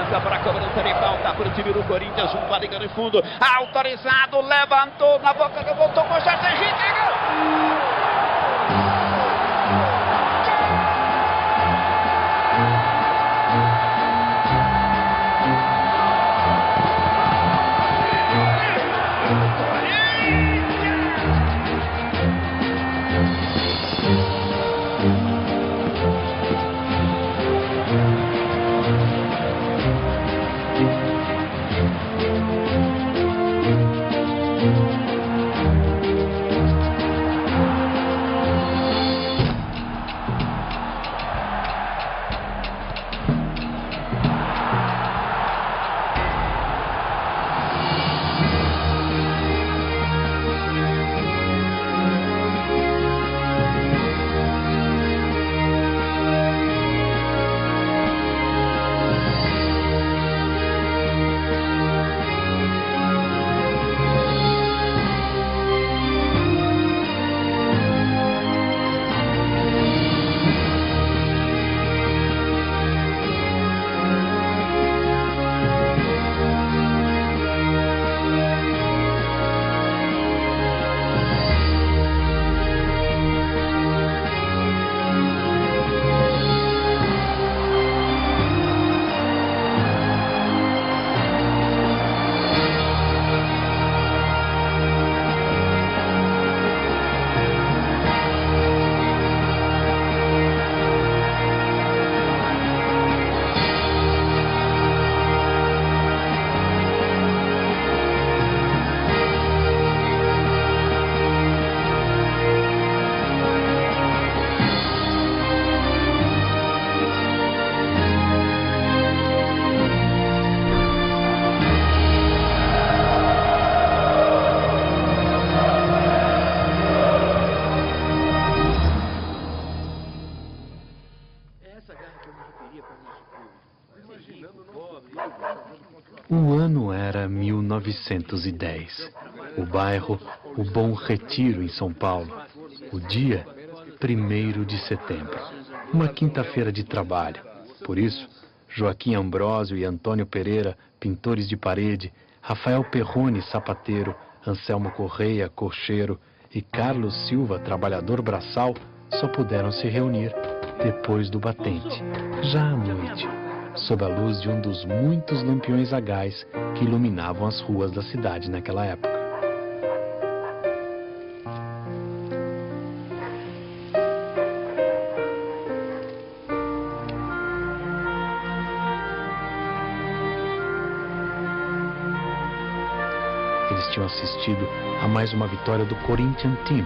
Marca para a cobrança de falta para o time do Corinthians. Um vai ligando em fundo. Autorizado. Levantou na boca do gol. Tomou já. O ano era 1910. O bairro, o Bom Retiro, em São Paulo. O dia, 1º de setembro. Uma quinta-feira de trabalho. Por isso, Joaquim Ambrósio e Antônio Pereira, pintores de parede, Rafael Perrone, sapateiro, Anselmo Correia, cocheiro, e Carlos Silva, trabalhador braçal, só puderam se reunir depois do batente, já à noite, sob a luz de um dos muitos lampiões a gás que iluminavam as ruas da cidade naquela época. Eles tinham assistido a mais uma vitória do Corinthians Team,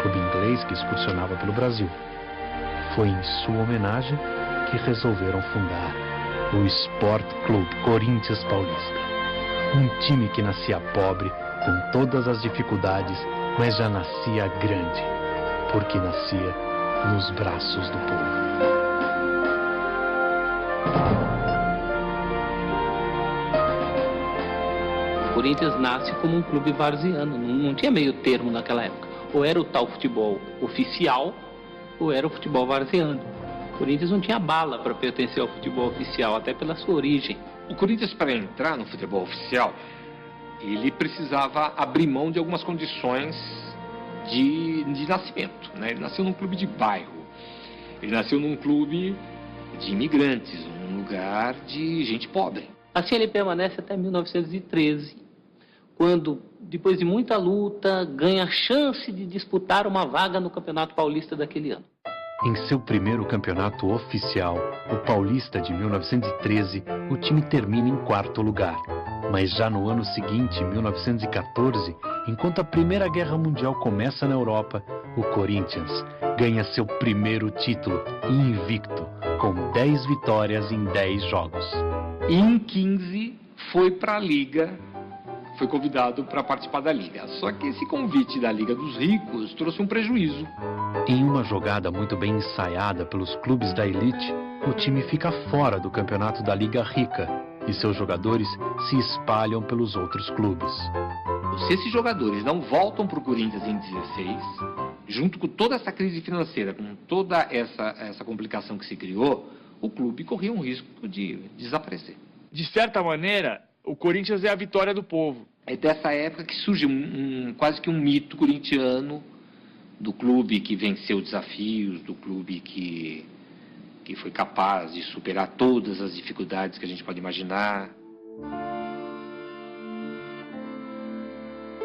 clube inglês que excursionava pelo Brasil. Foi em sua homenagem que resolveram fundar o Sport Club Corinthians Paulista. Um time que nascia pobre, com todas as dificuldades, mas já nascia grande, porque nascia nos braços do povo. O Corinthians nasce como um clube varziano, não tinha meio termo naquela época. Ou era o tal futebol oficial, ou era o futebol varziano. O Corinthians não tinha bala para pertencer ao futebol oficial, até pela sua origem. O Corinthians, para entrar no futebol oficial, ele precisava abrir mão de algumas condições de nascimento, né? Ele nasceu num clube de bairro, ele nasceu num clube de imigrantes, num lugar de gente pobre. Assim ele permanece até 1913, quando, depois de muita luta, ganha a chance de disputar uma vaga no Campeonato Paulista daquele ano. Em seu primeiro campeonato oficial, o Paulista de 1913, o time termina em 4º lugar. Mas já no ano seguinte, 1914, enquanto a Primeira Guerra Mundial começa na Europa, o Corinthians ganha seu primeiro título, invicto, com 10 vitórias em 10 jogos. E em 15 foi para a Liga, foi convidado para participar da Liga. Só que esse convite da Liga dos Ricos trouxe um prejuízo. Em uma jogada muito bem ensaiada pelos clubes da elite, o time fica fora do campeonato da Liga Rica e seus jogadores se espalham pelos outros clubes. Se esses jogadores não voltam para o Corinthians em 16, junto com toda essa crise financeira, com toda essa complicação que se criou, o clube corria um risco de desaparecer. De certa maneira, o Corinthians é a vitória do povo. É dessa época que surge quase que um mito corintiano do clube que venceu desafios, do clube que foi capaz de superar todas as dificuldades que a gente pode imaginar.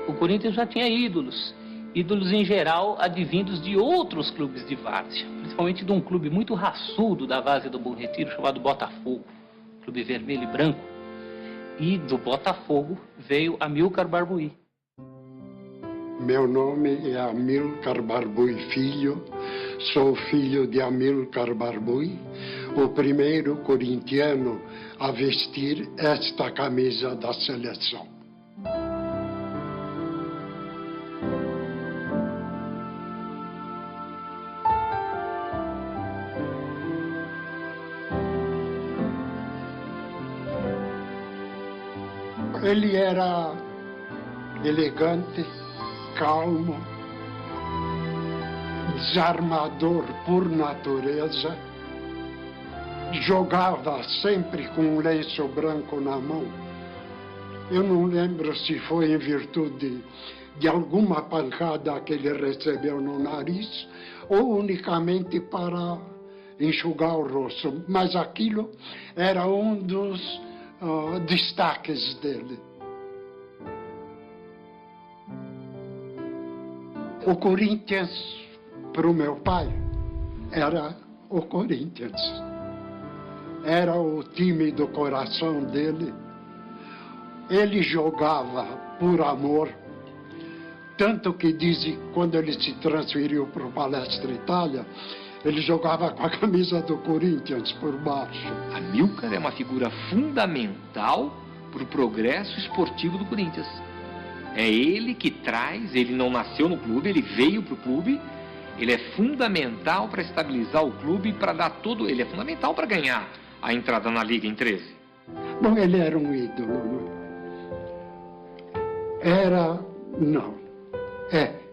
O Corinthians já tinha ídolos em geral advindos de outros clubes de várzea, principalmente de um clube muito raçudo da várzea do Bom Retiro, chamado Botafogo, clube vermelho e branco. E do Botafogo veio Amilcar Barbuí. Meu nome é Amilcar Barbuí Filho, sou filho de Amilcar Barbuí, o primeiro corintiano a vestir esta camisa da seleção. Ele era elegante, calmo, desarmador por natureza, jogava sempre com um lenço branco na mão. Eu não lembro se foi em virtude de alguma pancada que ele recebeu no nariz ou unicamente para enxugar o rosto, mas aquilo era um dos destaques dele. O Corinthians, para o meu pai, era o Corinthians. Era o time do coração dele. Ele jogava por amor. Tanto que dizem que quando ele se transferiu para o Palestra Itália, ele jogava com a camisa do Corinthians por baixo. Amilcar é uma figura fundamental para o progresso esportivo do Corinthians. É ele que traz, ele não nasceu no clube, ele veio para o clube, ele é fundamental para estabilizar o clube, para dar todo, ele é fundamental para ganhar a entrada na Liga em 13. Bom, ele era um ídolo. É.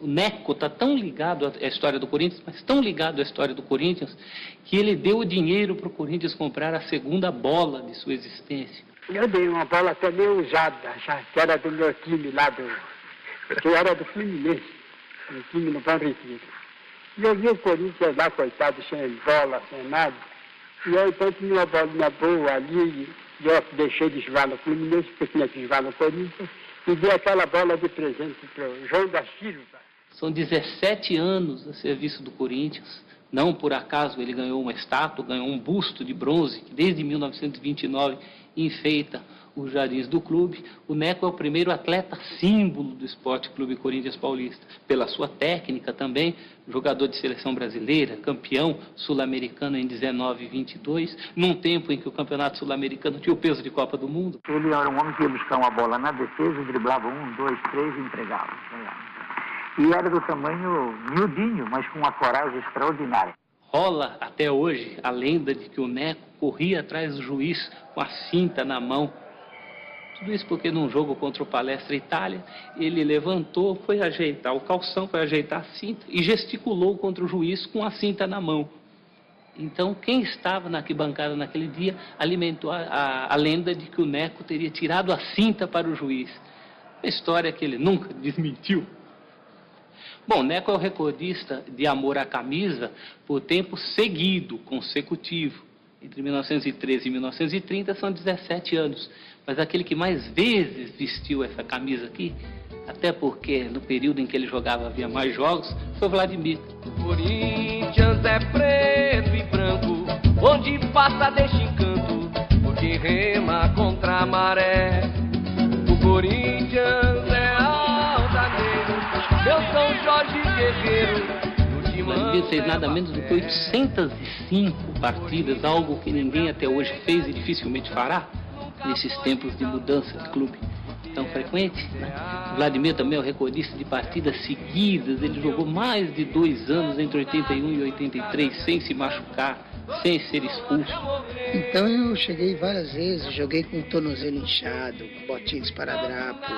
O Neco está tão ligado à história do Corinthians, mas tão ligado à história do Corinthians, que ele deu o dinheiro para o Corinthians comprar a segunda bola de sua existência. Eu dei uma bola até meio usada, já, que era do meu time lá, que eu era do Fluminense, no time no Bom Retiro. E eu vi o Corinthians lá, coitado, sem bola, sem nada. E aí então tinha uma bolinha boa ali, e eu deixei de jogar no Fluminense, porque tinha que jogar no Corinthians, e dei aquela bola de presente para o João da Silva. São 17 anos a serviço do Corinthians. Não por acaso ele ganhou uma estátua, ganhou um busto de bronze, que desde 1929 enfeita os jardins do clube. O Neco é o primeiro atleta símbolo do Esporte Clube Corinthians Paulista. Pela sua técnica também, jogador de seleção brasileira, campeão sul-americano em 19 e 22, num tempo em que o campeonato sul-americano tinha o peso de Copa do Mundo. Ele era um homem que ia buscar uma bola na defesa, driblava 1, 2, 3 e entregava. E era do tamanho miudinho, mas com uma coragem extraordinária. Rola até hoje a lenda de que o Neco corria atrás do juiz com a cinta na mão. Tudo isso porque num jogo contra o Palestra Itália, ele levantou, foi ajeitar o calção, foi ajeitar a cinta e gesticulou contra o juiz com a cinta na mão. Então, quem estava na arquibancada naquele dia alimentou a lenda de que o Neco teria tirado a cinta para o juiz. Uma história que ele nunca desmentiu. Bom, Neco é o recordista de amor à camisa por tempo seguido, consecutivo. Entre 1913 e 1930 são 17 anos. Mas aquele que mais vezes vestiu essa camisa aqui, até porque no período em que ele jogava havia mais jogos, foi o Vladimir. O Corinthians é preto e branco, onde passa deixa encanto, porque rema contra a maré. O Corinthians é altaneiro, meu São Jorge Guerreiro. O Vladimir fez nada menos do que 805 partidas, algo que ninguém até hoje fez e dificilmente fará, nesses tempos de mudança de clube tão frequente, né? O Vladimir também é o recordista de partidas seguidas, ele jogou mais de 2 anos entre 81 e 83, sem se machucar, sem ser expulso. Então eu cheguei várias vezes, joguei com o tornozelo inchado, com botinha de esparadrapo,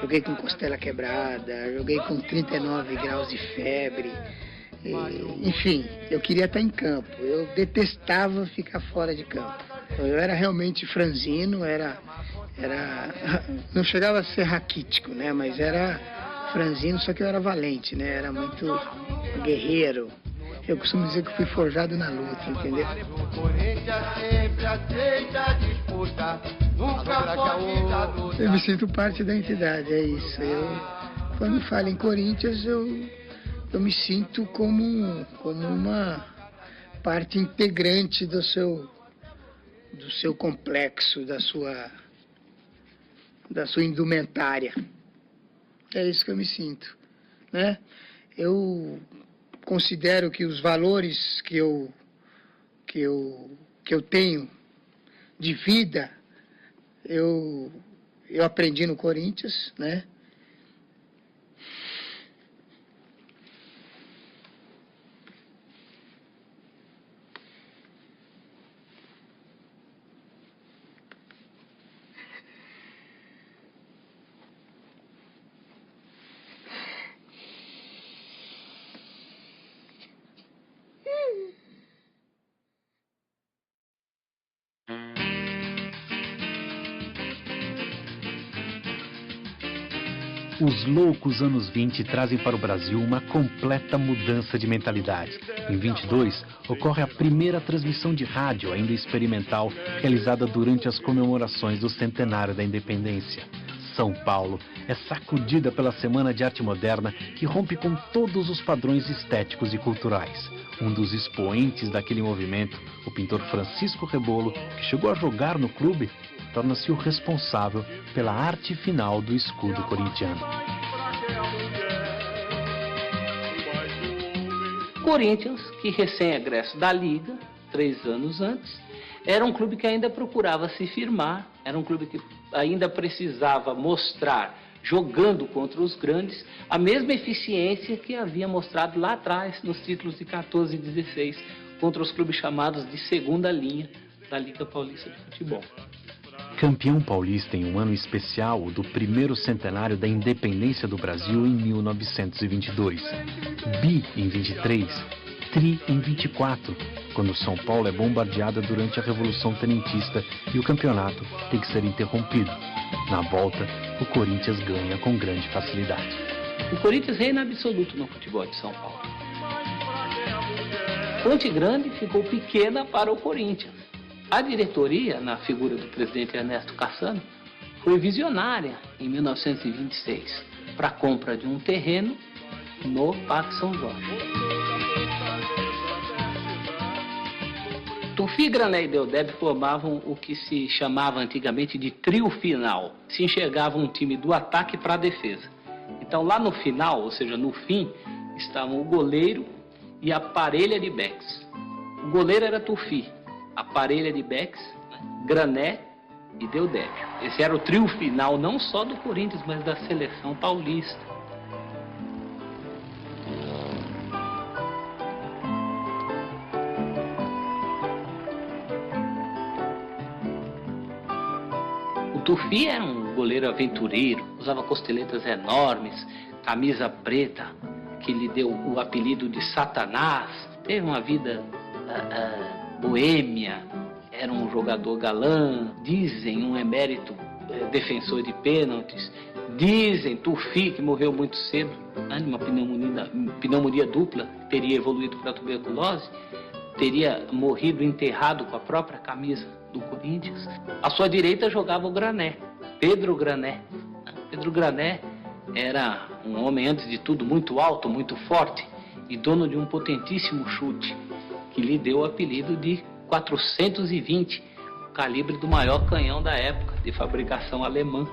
joguei com costela quebrada, joguei com 39 graus de febre, Enfim, eu queria estar em campo. Eu detestava ficar fora de campo. Eu era realmente franzino, não chegava a ser raquítico, né? Mas era franzino, só que eu era valente, né? Era muito guerreiro. Eu costumo dizer que eu fui forjado na luta, entendeu? Eu me sinto parte da entidade, é isso. Quando falo em Corinthians, eu me sinto como uma parte integrante do seu complexo, da sua indumentária. É isso que eu me sinto, né? Eu considero que os valores que eu tenho de vida, eu aprendi no Corinthians, né? Os loucos anos 20 trazem para o Brasil uma completa mudança de mentalidade. Em 22, ocorre a primeira transmissão de rádio, ainda experimental, realizada durante as comemorações do centenário da independência. São Paulo é sacudida pela Semana de Arte Moderna, que rompe com todos os padrões estéticos e culturais. Um dos expoentes daquele movimento, o pintor Francisco Rebolo, que chegou a jogar no clube, torna-se o responsável pela arte final do escudo corintiano. Corinthians, que recém-egresso da Liga, 3 anos antes, era um clube que ainda procurava se firmar, era um clube que ainda precisava mostrar, jogando contra os grandes, a mesma eficiência que havia mostrado lá atrás, nos títulos de 14 e 16, contra os clubes chamados de segunda linha da Liga Paulista de Futebol. Campeão paulista em um ano especial, o do primeiro centenário da independência do Brasil em 1922. Bi em 23, tri em 24, quando São Paulo é bombardeada durante a Revolução Tenentista e o campeonato tem que ser interrompido. Na volta, o Corinthians ganha com grande facilidade. O Corinthians reina absoluto no futebol de São Paulo. Ponte Grande ficou pequena para o Corinthians. A diretoria, na figura do presidente Ernesto Cassano, foi visionária em 1926 para a compra de um terreno no Parque São Jorge. Tufi, Grané e Deodeb formavam o que se chamava antigamente de trio final. Se enxergava um time do ataque para a defesa. Então lá no final, ou seja, no fim, estavam o goleiro e a parelha de backs. O goleiro era Tufi, a parelha de backs, Grané e Deodeb. Esse era o trio final, não só do Corinthians, mas da seleção paulista. O Tufi era um goleiro aventureiro, usava costeletas enormes, camisa preta, que lhe deu o apelido de Satanás. Teve uma vida boêmia, era um jogador galã, dizem um emérito defensor de pênaltis, dizem Tufi, que morreu muito cedo, de uma pneumonia dupla, teria evoluído para tuberculose, teria morrido enterrado com a própria camisa do Corinthians. À sua direita jogava o Grané, Pedro Grané. Pedro Grané era um homem, antes de tudo, muito alto, muito forte e dono de um potentíssimo chute, que lhe deu o apelido de 420, o calibre do maior canhão da época, de fabricação alemã.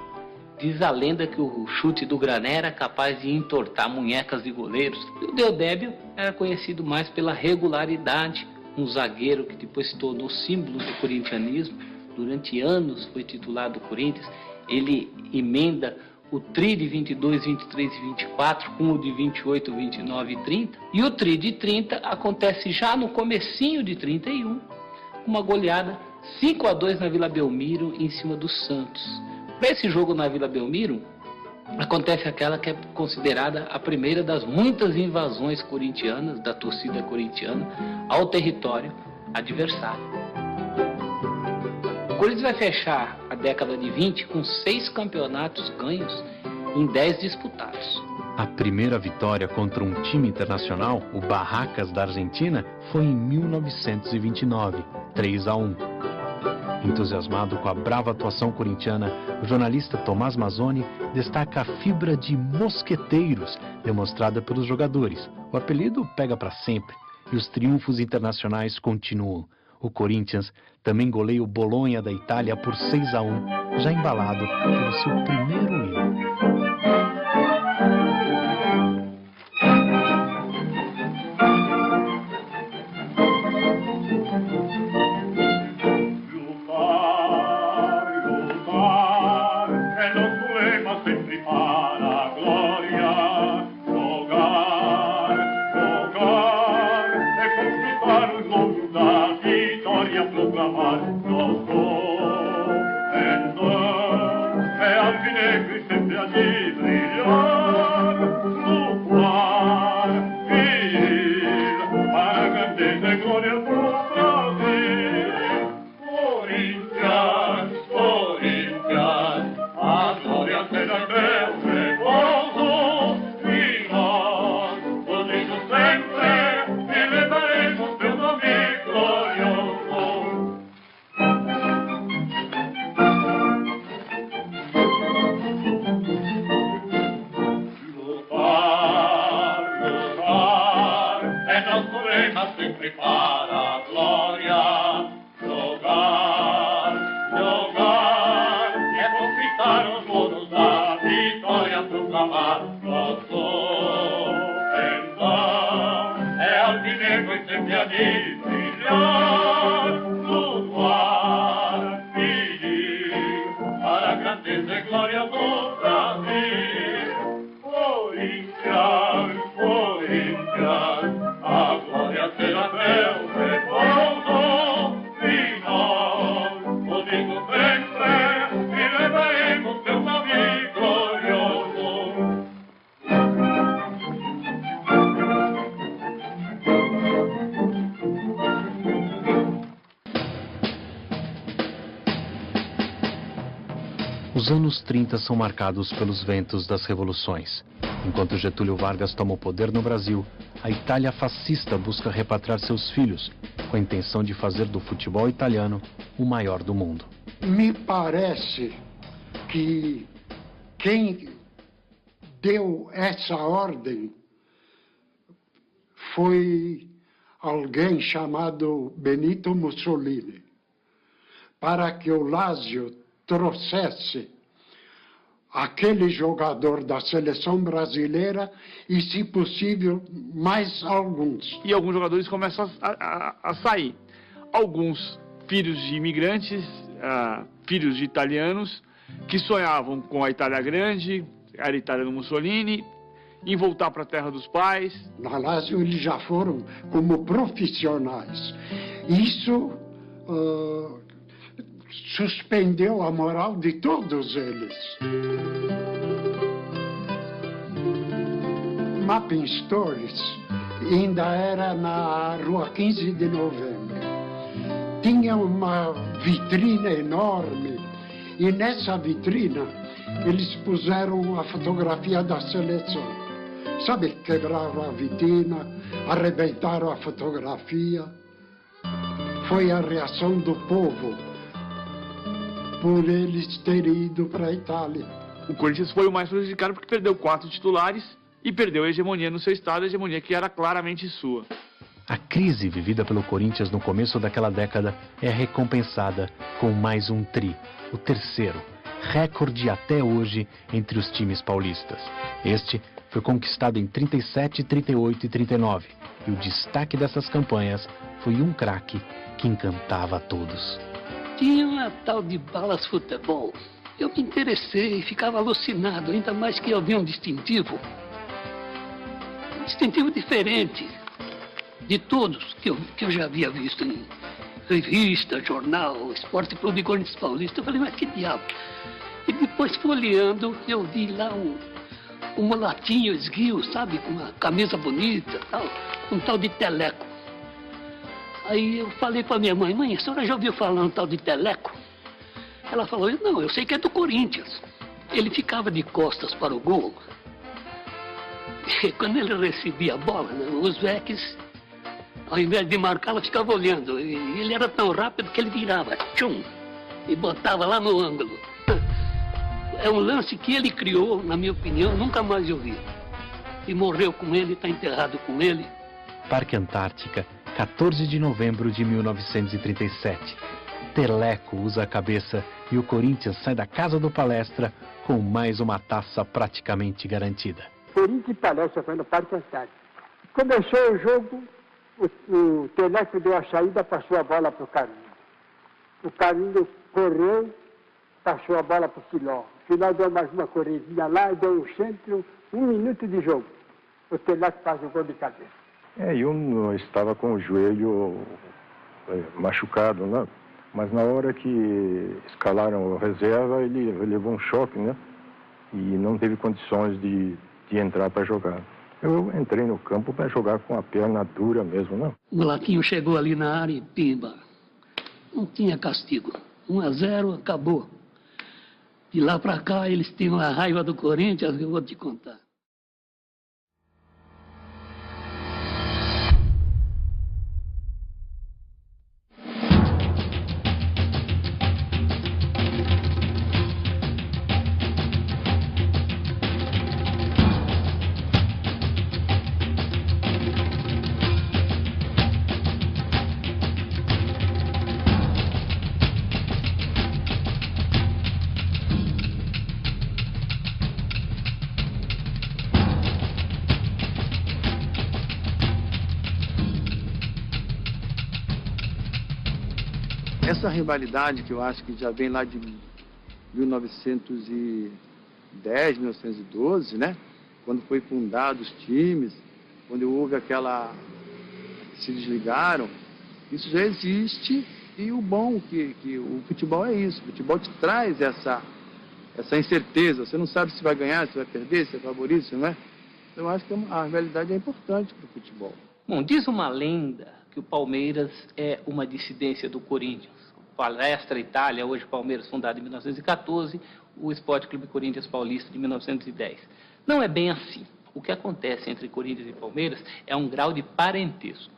Diz a lenda que o chute do Grané era capaz de entortar munhecas de goleiros. E o Deodébio era conhecido mais pela regularidade, um zagueiro que depois se tornou símbolo do corintianismo. Durante anos foi titular do Corinthians. Ele emenda o tri de 22, 23 e 24 com o de 28, 29 e 30. E o tri de 30 acontece já no comecinho de 31, uma goleada 5-2 na Vila Belmiro em cima do Santos. Para esse jogo na Vila Belmiro, acontece aquela que é considerada a primeira das muitas invasões corintianas, da torcida corintiana, ao território adversário. O Corinthians vai fechar a década de 20 com 6 campeonatos ganhos em 10 disputados. A primeira vitória contra um time internacional, o Barracas da Argentina, foi em 1929, 3-1. Entusiasmado com a brava atuação corintiana, o jornalista Tomás Mazzoni destaca a fibra de mosqueteiros demonstrada pelos jogadores. O apelido pega para sempre e os triunfos internacionais continuam. O Corinthians também goleia o Bolonha da Itália por 6-1, já embalado pelo seu primeiro hino. Os anos 30 são marcados pelos ventos das revoluções. Enquanto Getúlio Vargas toma o poder no Brasil, a Itália fascista busca repatriar seus filhos, com a intenção de fazer do futebol italiano o maior do mundo. Me parece que quem deu essa ordem foi alguém chamado Benito Mussolini, para que o Lazio trouxesse aquele jogador da seleção brasileira e, se possível, mais alguns. E alguns jogadores começam a sair. Alguns filhos de imigrantes, filhos de italianos, que sonhavam com a Itália grande, era a Itália do Mussolini, em voltar para a terra dos pais. Na Lazio eles já foram como profissionais. Isso suspendeu a moral de todos eles. Mapping Stories ainda era na rua 15 de novembro. Tinha uma vitrina enorme e nessa vitrina eles puseram a fotografia da seleção. Sabe, quebraram a vitrina, arrebentaram a fotografia. Foi a reação do povo por eles terem ido para a Itália. O Corinthians foi o mais prejudicado porque perdeu 4 titulares e perdeu a hegemonia no seu estado, a hegemonia que era claramente sua. A crise vivida pelo Corinthians no começo daquela década é recompensada com mais um tri, o terceiro, recorde até hoje entre os times paulistas. Este foi conquistado em 37, 38 e 39, e o destaque dessas campanhas foi um craque que encantava a todos. Tinha uma tal de Balas Futebol. Eu me interessei, ficava alucinado, ainda mais que havia um distintivo diferente de todos que eu já havia visto em revista, jornal, Esporte Clube Corinthians Paulista. Eu falei, mas que diabo? E depois, folheando, eu vi lá um mulatinho esguio, sabe? Com uma camisa bonita, tal, um tal de Teleco. Aí eu falei pra minha mãe, mãe, a senhora já ouviu falar um tal de Teleco? Ela falou, não, eu sei que é do Corinthians. Ele ficava de costas para o gol. E quando ele recebia a bola, né, os veques, ao invés de marcar, ela ficava olhando. E ele era tão rápido que ele virava, tchum, e botava lá no ângulo. É um lance que ele criou, na minha opinião, nunca mais eu vi. E morreu com ele, está enterrado com ele. Parque Antártica, 14 de novembro de 1937. Teleco usa a cabeça e o Corinthians sai da casa do Palestra com mais uma taça praticamente garantida. Corinthians e Palestra foi no Parque Antártico. Começou o jogo, o Teleco deu a saída, passou a bola para o Carlinhos. O Carlinhos correu, passou a bola para o Filó. O Filó deu mais uma corridinha lá e deu um centro, 1 minuto de jogo. O Teleco faz o gol de cabeça. E eu estava com o joelho machucado, né? Mas na hora que escalaram a reserva, ele levou um choque, né? E não teve condições de entrar para jogar. Eu entrei no campo para jogar com a perna dura mesmo, não? O Mulatinho chegou ali na área e pimba. Não tinha castigo. 1-0, acabou. De lá para cá, eles tinham a raiva do Corinthians, eu vou te contar. Essa rivalidade que eu acho que já vem lá de 1910, 1912, né? Quando foi fundado os times, quando houve aquela... se desligaram, isso já existe. E o bom que o futebol é isso. O futebol te traz essa incerteza. Você não sabe se vai ganhar, se vai perder, se é favorito, se não é. Então eu acho que a rivalidade é importante para o futebol. Bom, diz uma lenda que o Palmeiras é uma dissidência do Corinthians. Palestra Itália, hoje Palmeiras, fundado em 1914, o Esporte Clube Corinthians Paulista de 1910. Não é bem assim. O que acontece entre Corinthians e Palmeiras é um grau de parentesco.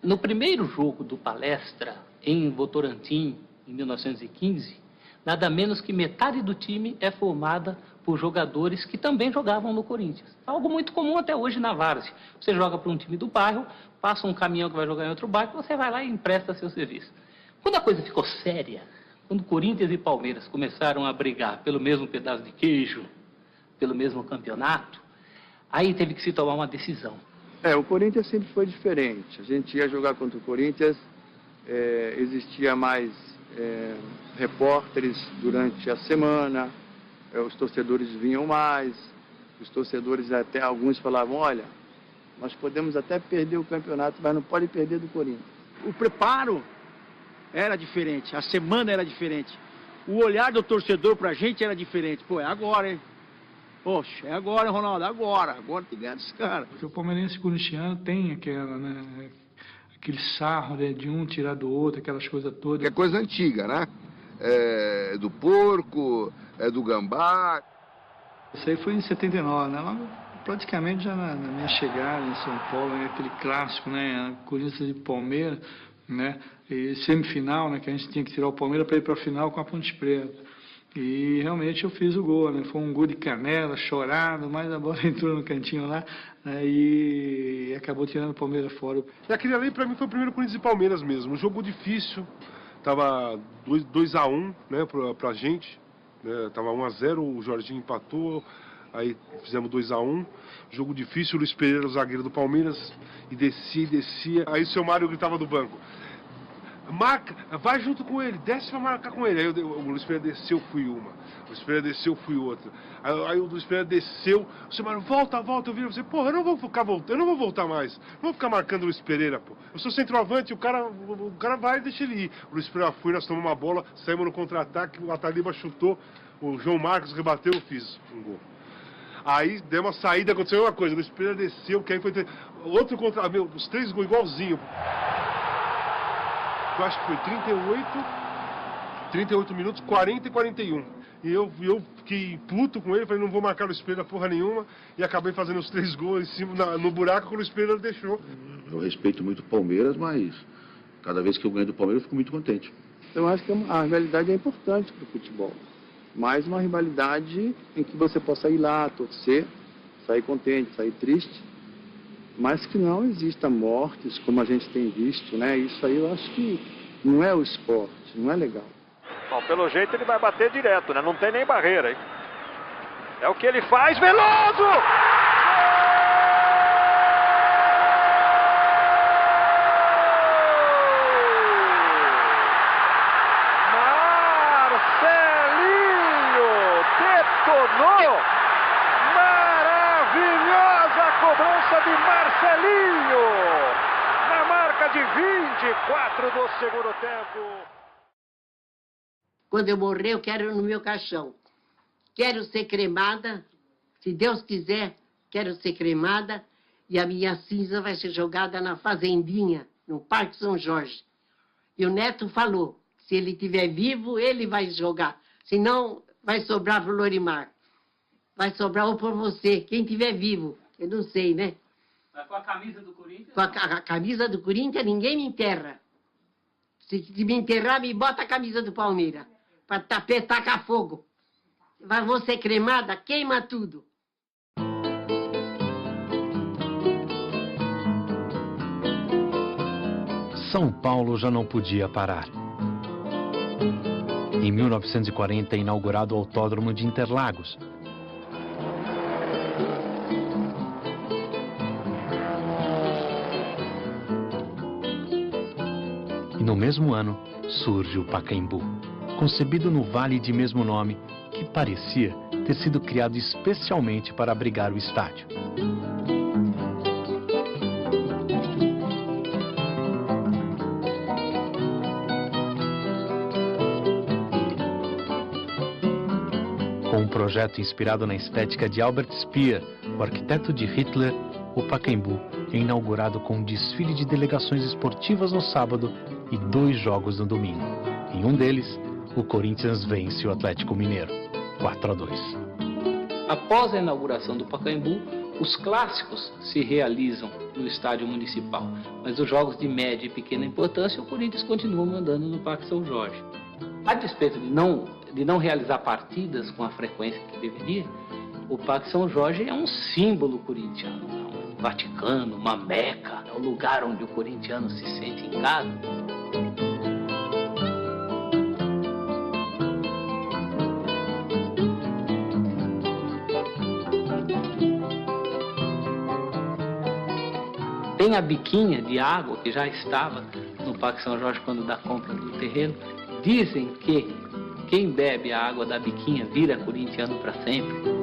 No primeiro jogo do Palestra, em Votorantim, em 1915, nada menos que metade do time é formada por jogadores que também jogavam no Corinthians. Algo muito comum até hoje na várzea. Você joga para um time do bairro, passa um caminhão que vai jogar em outro bairro, você vai lá e empresta seu serviço. Quando a coisa ficou séria, quando Corinthians e Palmeiras começaram a brigar pelo mesmo pedaço de queijo, pelo mesmo campeonato, aí teve que se tomar uma decisão. O Corinthians sempre foi diferente. A gente ia jogar contra o Corinthians, existia mais repórteres durante a semana, os torcedores vinham mais, os torcedores até alguns falavam, olha, nós podemos até perder o campeonato, mas não pode perder do Corinthians. O preparo era diferente, a semana era diferente. O olhar do torcedor pra gente era diferente. Pô, é agora, hein? Poxa, é agora, Ronaldo, agora tem que ganhar desse cara. Porque o palmeirense corintiano tem aquela, né, aquele sarro, né, de um tirar do outro, aquelas coisas todas. É coisa antiga, né? É do porco, é do gambá. Isso aí foi em 79, né? Lá, praticamente já na minha chegada em São Paulo, né, aquele clássico, né? Corinthians e Palmeiras, né? E semifinal, né? Que a gente tinha que tirar o Palmeiras para ir para a final com a Ponte Preta. E realmente eu fiz o gol, né? Foi um gol de canela, chorado, mas a bola entrou no cantinho lá, né? E acabou tirando o Palmeiras fora. E aquele ali para mim foi o primeiro Corinthians e Palmeiras mesmo. Um jogo difícil, tava 2-1, né, pra gente, né? Tava 1-0, o Jorginho empatou, aí fizemos 2-1. Jogo difícil, o Luiz Pereira, o zagueiro do Palmeiras, e descia. Aí o seu Mário gritava do banco: marca, vai junto com ele, desce pra marcar com ele. Aí o Luiz Pereira desceu, fui uma. O Luiz Pereira desceu, fui outra. Aí o Luiz Pereira desceu, o seu Mário, volta, eu viro você, porra, eu não vou ficar voltando, eu não vou voltar mais. Não vou ficar marcando o Luiz Pereira, pô. Eu sou centroavante, o cara vai e deixa ele ir. O Luiz Pereira foi, nós tomamos uma bola, saímos no contra-ataque, o Ataliba chutou, o João Marcos rebateu, eu fiz um gol. Aí deu uma saída, aconteceu uma coisa, o Luiz Pereira desceu, que aí foi outro contra, os 3 gols igualzinho. Eu acho que foi 38 minutos, 40 e 41. E eu fiquei puto com ele, falei, não vou marcar o Luiz Pereira porra nenhuma, e acabei fazendo os 3 gols em cima, no buraco que o Luiz Pereira deixou. Eu respeito muito o Palmeiras, mas cada vez que eu ganho do Palmeiras eu fico muito contente. Eu acho que a rivalidade é importante para o futebol. Mais uma rivalidade em que você possa ir lá, torcer, sair contente, sair triste, mas que não exista mortes, como a gente tem visto, né? Isso aí eu acho que não é o esporte, não é legal. Bom, pelo jeito ele vai bater direto, né? Não tem nem barreira, hein? É o que ele faz, Veloso! Maravilhosa cobrança de Marcelinho, na marca de 24 do segundo tempo. Quando eu morrer, eu quero no meu caixão. Quero ser cremada, se Deus quiser, quero ser cremada, e a minha cinza vai ser jogada na fazendinha, no Parque São Jorge. E o Neto falou, se ele estiver vivo, ele vai jogar, senão vai sobrar para o Lorimar. Vai sobrar ou por você, quem estiver vivo. Eu não sei, né? Mas com a camisa do Corinthians? Com a camisa do Corinthians, ninguém me enterra. Se me enterrar, me bota a camisa do Palmeiras. Para tacar fogo. Vou ser cremada, queima tudo. São Paulo já não podia parar. Em 1940 é inaugurado o Autódromo de Interlagos. E no mesmo ano surge o Pacaembu, concebido no vale de mesmo nome, que parecia ter sido criado especialmente para abrigar o estádio. Com um projeto inspirado na estética de Albert Speer, o arquiteto de Hitler, o Pacaembu é inaugurado com um desfile de delegações esportivas no sábado e 2 jogos no domingo. Em um deles, o Corinthians vence o Atlético Mineiro, 4-2. Após a inauguração do Pacaembu, os clássicos se realizam no estádio municipal, mas os jogos de média e pequena importância, o Corinthians continua mandando no Parque São Jorge. A despeito de não realizar partidas com a frequência que deveria, o Parque São Jorge é um símbolo corintiano, um Vaticano, uma Meca, é o lugar onde o corintiano se sente em casa. Tem a biquinha de água que já estava no Parque São Jorge quando da compra do terreno. Dizem que quem bebe a água da biquinha vira corintiano para sempre.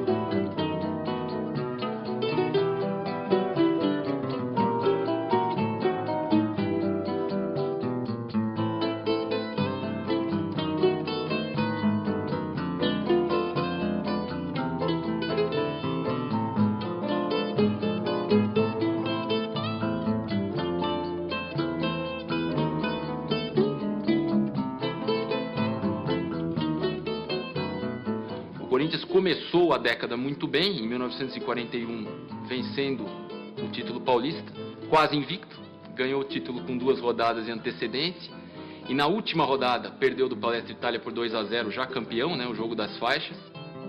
O Corinthians começou a década muito bem, em 1941, vencendo o título paulista, quase invicto, ganhou o título com 2 rodadas de antecedente, e na última rodada perdeu do Palestra Itália por 2-0, já campeão, né, o jogo das faixas.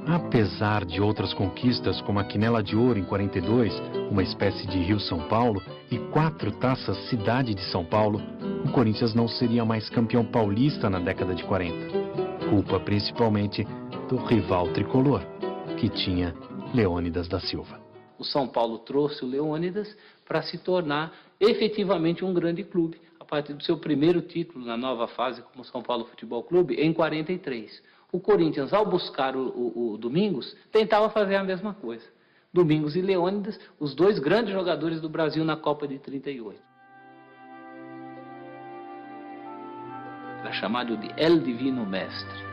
Apesar de outras conquistas, como a Quinela de Ouro em 42, uma espécie de Rio São Paulo, e 4 taças Cidade de São Paulo, o Corinthians não seria mais campeão paulista na década de 40. Culpa principalmente do rival tricolor, que tinha Leônidas da Silva. O São Paulo trouxe o Leônidas para se tornar efetivamente um grande clube, a partir do seu primeiro título na nova fase como São Paulo Futebol Clube, em 43. O Corinthians, ao buscar o Domingos, tentava fazer a mesma coisa. Domingos e Leônidas, os 2 grandes jogadores do Brasil na Copa de 38. Era chamado de El Divino Mestre,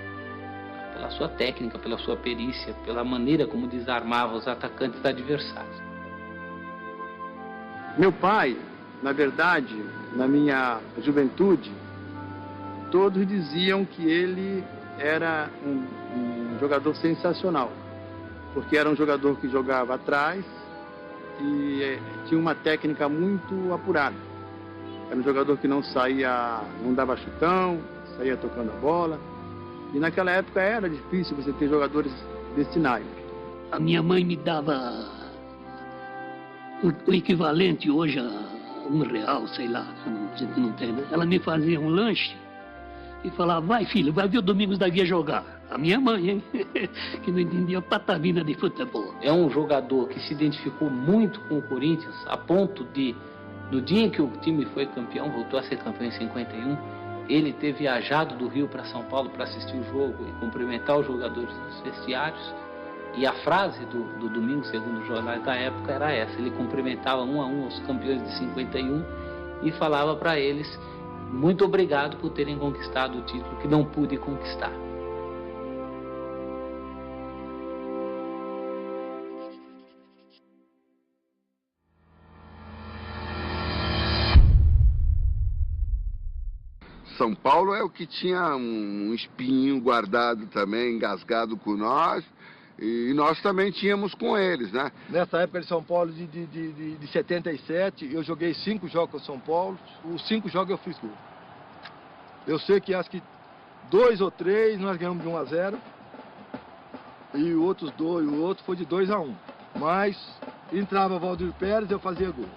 pela sua técnica, pela sua perícia, pela maneira como desarmava os atacantes adversários. Meu pai, na verdade, na minha juventude, todos diziam que ele era um jogador sensacional, porque era um jogador que jogava atrás e tinha uma técnica muito apurada. Era um jogador que não dava chutão, saía tocando a bola. E naquela época era difícil você ter jogadores desse naipe. A minha mãe me dava o equivalente hoje a R$1, sei lá, não tem, né? Ela me fazia um lanche e falava, vai filho, vai ver o Domingos da Guia jogar. A minha mãe, hein? Que não entendia patavina de futebol. É um jogador que se identificou muito com o Corinthians, a ponto de, no dia em que o time foi campeão, voltou a ser campeão em 51, ele ter viajado do Rio para São Paulo para assistir o jogo e cumprimentar os jogadores nos vestiários. E a frase do Domingos, segundo os jornais da época, era essa. Ele cumprimentava 1 a 1 os campeões de 51 e falava para eles, muito obrigado por terem conquistado o título que não pude conquistar. São Paulo é o que tinha um espinho guardado também, engasgado com nós, e nós também tínhamos com eles, né? Nessa época de São Paulo de 77, eu joguei 5 jogos com São Paulo, os 5 jogos eu fiz gol. Eu sei que acho que 2 ou 3 nós ganhamos de 1 a 0, e o outro foi de 2 a 1. Mas entrava Valdir Pérez, eu fazia gol.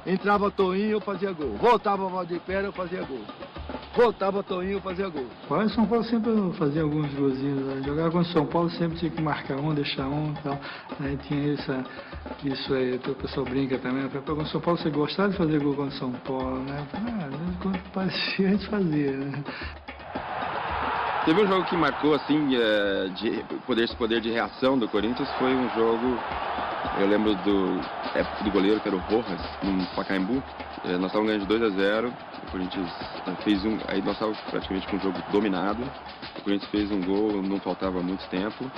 Entrava Toinho, eu fazia gol. Voltava Valdir Pérez, eu fazia gol. Voltava Toinho, fazia gol. O São Paulo sempre fazia alguns golzinhos. Né? Jogar contra o São Paulo sempre tinha que marcar um, deixar um e tal. Aí tinha isso aí, o pessoal brinca também. Contra o São Paulo, você gostava de fazer gol contra o São Paulo, né? Quando parecia, a gente fazia, né? Teve um jogo que marcou, assim, esse poder de reação do Corinthians, foi um jogo, eu lembro do goleiro, que era o Rojas, no Pacaembu. Nós estávamos ganhando de 2 a 0, o Corinthians fez aí nós estávamos praticamente com o jogo dominado, o Corinthians fez um gol, não faltava muito tempo,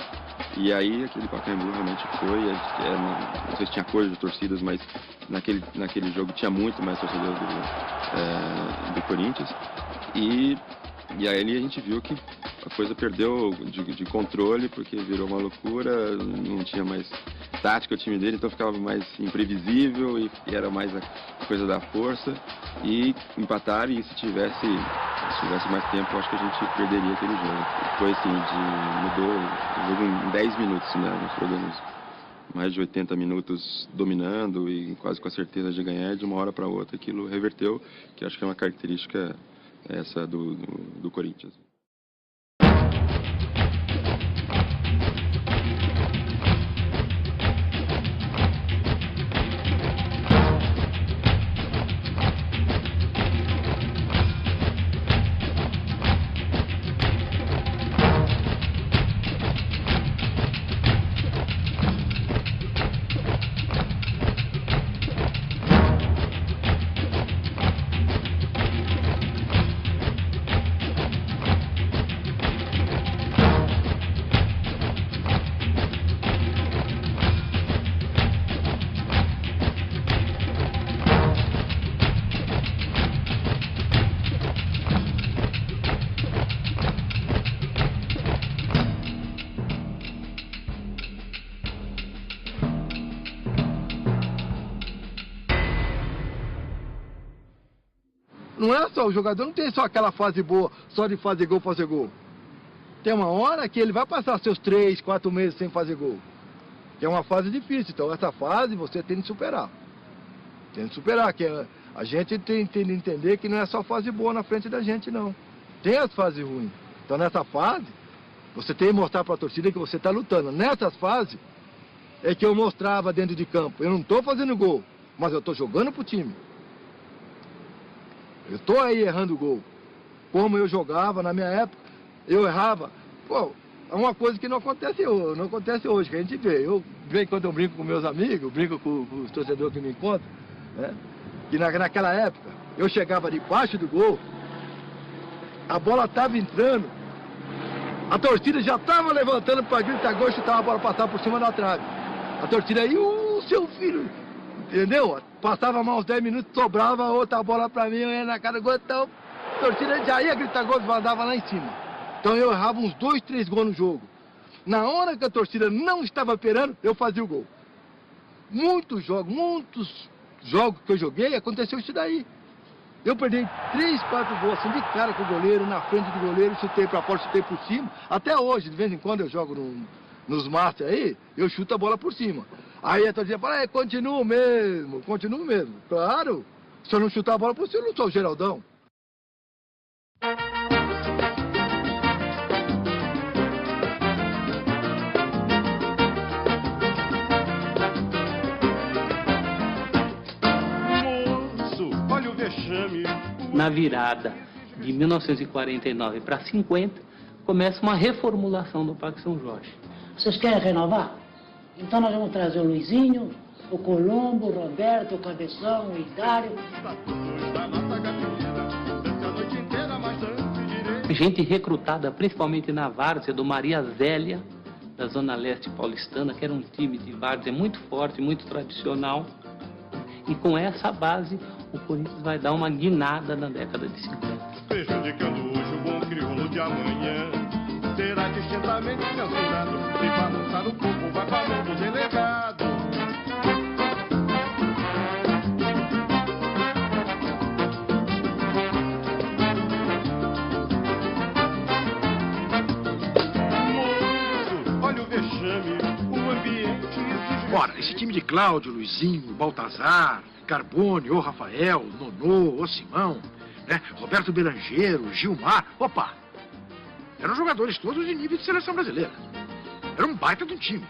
e aí aquele Pacaembu realmente foi, não sei se tinha cor de torcidas, mas naquele jogo tinha muito mais torcedores do Corinthians, e aí a gente viu que a coisa perdeu de controle, porque virou uma loucura, não tinha mais tática o time dele, então ficava mais imprevisível e era mais a coisa da força. E empataram, e se tivesse mais tempo, acho que a gente perderia aquele jogo. Foi assim, mudou o jogo em 10 minutos, né? Nós jogamos mais de 80 minutos dominando e quase com a certeza de ganhar, de uma hora para outra aquilo reverteu, que acho que é uma característica essa do Corinthians. Não é só, o jogador não tem só aquela fase boa, só de fazer gol. Tem uma hora que ele vai passar seus 3, 4 meses sem fazer gol. Que é uma fase difícil, então essa fase você tem de superar. Tem de superar, que a gente tem de entender que não é só fase boa na frente da gente, não. Tem as fases ruins. Então nessa fase, você tem que mostrar para a torcida que você está lutando. Nessas fases, é que eu mostrava dentro de campo. Eu não estou fazendo gol, mas eu estou jogando pro time. Eu estou aí errando o gol. Como eu jogava na minha época, eu errava. Pô, é uma coisa que não acontece hoje, que a gente vê. Quando eu brinco com meus amigos, brinco com os torcedores que me encontram, né? Que naquela época, eu chegava debaixo do gol, a bola estava entrando, A torcida já estava levantando para gritar gol e chutava a bola, passava por cima da trave. A torcida aí, seu filho, entendeu? Passava mais uns 10 minutos, sobrava outra bola para mim, eu ia na cara do gol, então a torcida já ia gritar gol e mandava lá em cima. Então eu errava uns 2, 3 gols no jogo. Na hora que a torcida não estava esperando, eu fazia o gol. Muitos jogos que eu joguei, aconteceu isso daí. Eu perdi 3, 4 gols assim de cara com o goleiro, na frente do goleiro, chutei pra fora, chutei por cima. Até hoje, de vez em quando eu jogo nos Masters aí, eu chuto a bola por cima. Aí a torcida fala, continuo mesmo. Claro, se eu não chutar a bola por cima, eu não sou o Geraldão. Na virada de 1949 para 50, começa uma reformulação do Parque São Jorge. Vocês querem renovar? Então nós vamos trazer o Luizinho, o Colombo, o Roberto, o Cabeção, o Idário. Gente recrutada principalmente na várzea do Maria Zélia, da Zona Leste paulistana, que era um time de várzea muito forte, muito tradicional. E com essa base, o Corinthians vai dar uma guinada na década de 50. Prejudicando hoje o bom crioulo de amanhã. Será distintamente censurado. Se balançar o corpo, vai para mão do delegado. Moço, olha o vexame, o ambiente exige... Ora, esse time de Cláudio, Luizinho, Baltazar, Carbone, o Rafael, Nonô, o Simão, né? Roberto Belangeiro, Gilmar, opa! Eram jogadores todos de nível de seleção brasileira. Era um baita de um time,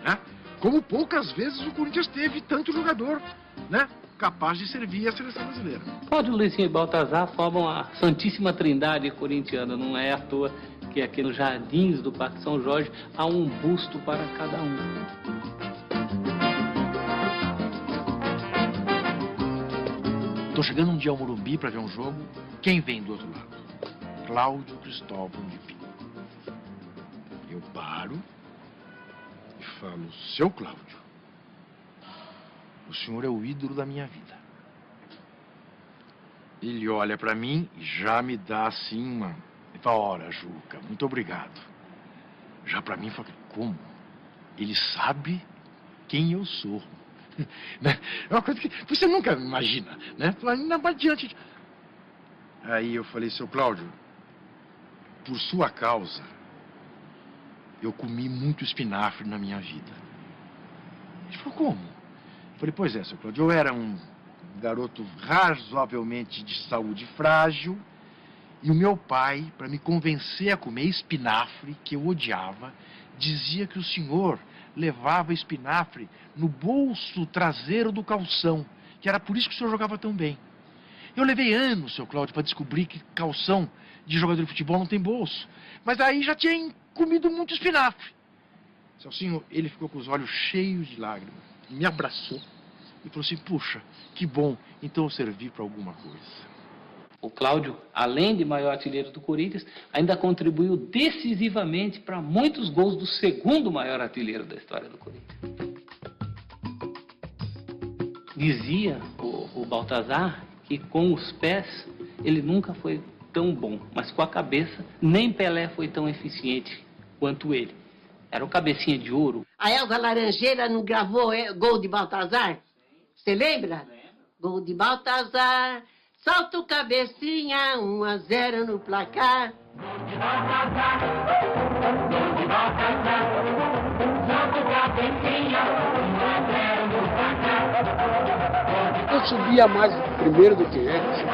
né? Como poucas vezes o Corinthians teve tanto jogador, né? Capaz de servir a seleção brasileira. Cláudio, Luizinho e Baltazar formam a Santíssima Trindade corintiana. Não é à toa que aqui nos jardins do Parque São Jorge há um busto para cada um. Tô chegando um dia ao Morumbi para ver um jogo. Quem vem do outro lado? Cláudio Cristóvão de Pinto. Eu paro e falo, seu Cláudio, o senhor é o ídolo da minha vida. Ele olha para mim e já me dá assim uma... Ele fala, ora, Juca, muito obrigado. Já para mim, fala, como? Ele sabe quem eu sou. É uma coisa que você nunca imagina, né? Ainda mais diante de... Aí eu falei, seu Cláudio, por sua causa, eu comi muito espinafre na minha vida. Ele falou, como? Eu falei, pois é, seu Cláudio, eu era um garoto razoavelmente de saúde frágil e o meu pai, para me convencer a comer espinafre, que eu odiava, dizia que o senhor levava espinafre no bolso traseiro do calção, que era por isso que o senhor jogava tão bem. Eu levei anos, seu Cláudio, para descobrir que calção de jogador de futebol não tem bolso. Mas aí já tinha comido muito espinafre. Celcinho, ele ficou com os olhos cheios de lágrimas, me abraçou e falou assim, puxa, que bom, então eu servi para alguma coisa. O Cláudio, além de maior artilheiro do Corinthians, ainda contribuiu decisivamente para muitos gols do segundo maior artilheiro da história do Corinthians. Dizia o Baltazar que com os pés ele nunca foi tão bom, mas com a cabeça nem Pelé foi tão eficiente quanto ele. Era o cabecinha de ouro. A Elza Laranjeira não gravou gol de Baltazar? Você lembra? Gol de Baltazar, salta o cabecinha, 1-0 no placar. Gol de Baltazar, gol de Baltazar, salta o cabecinha, 1-0 no placar. Eu subia mais primeiro do que eles.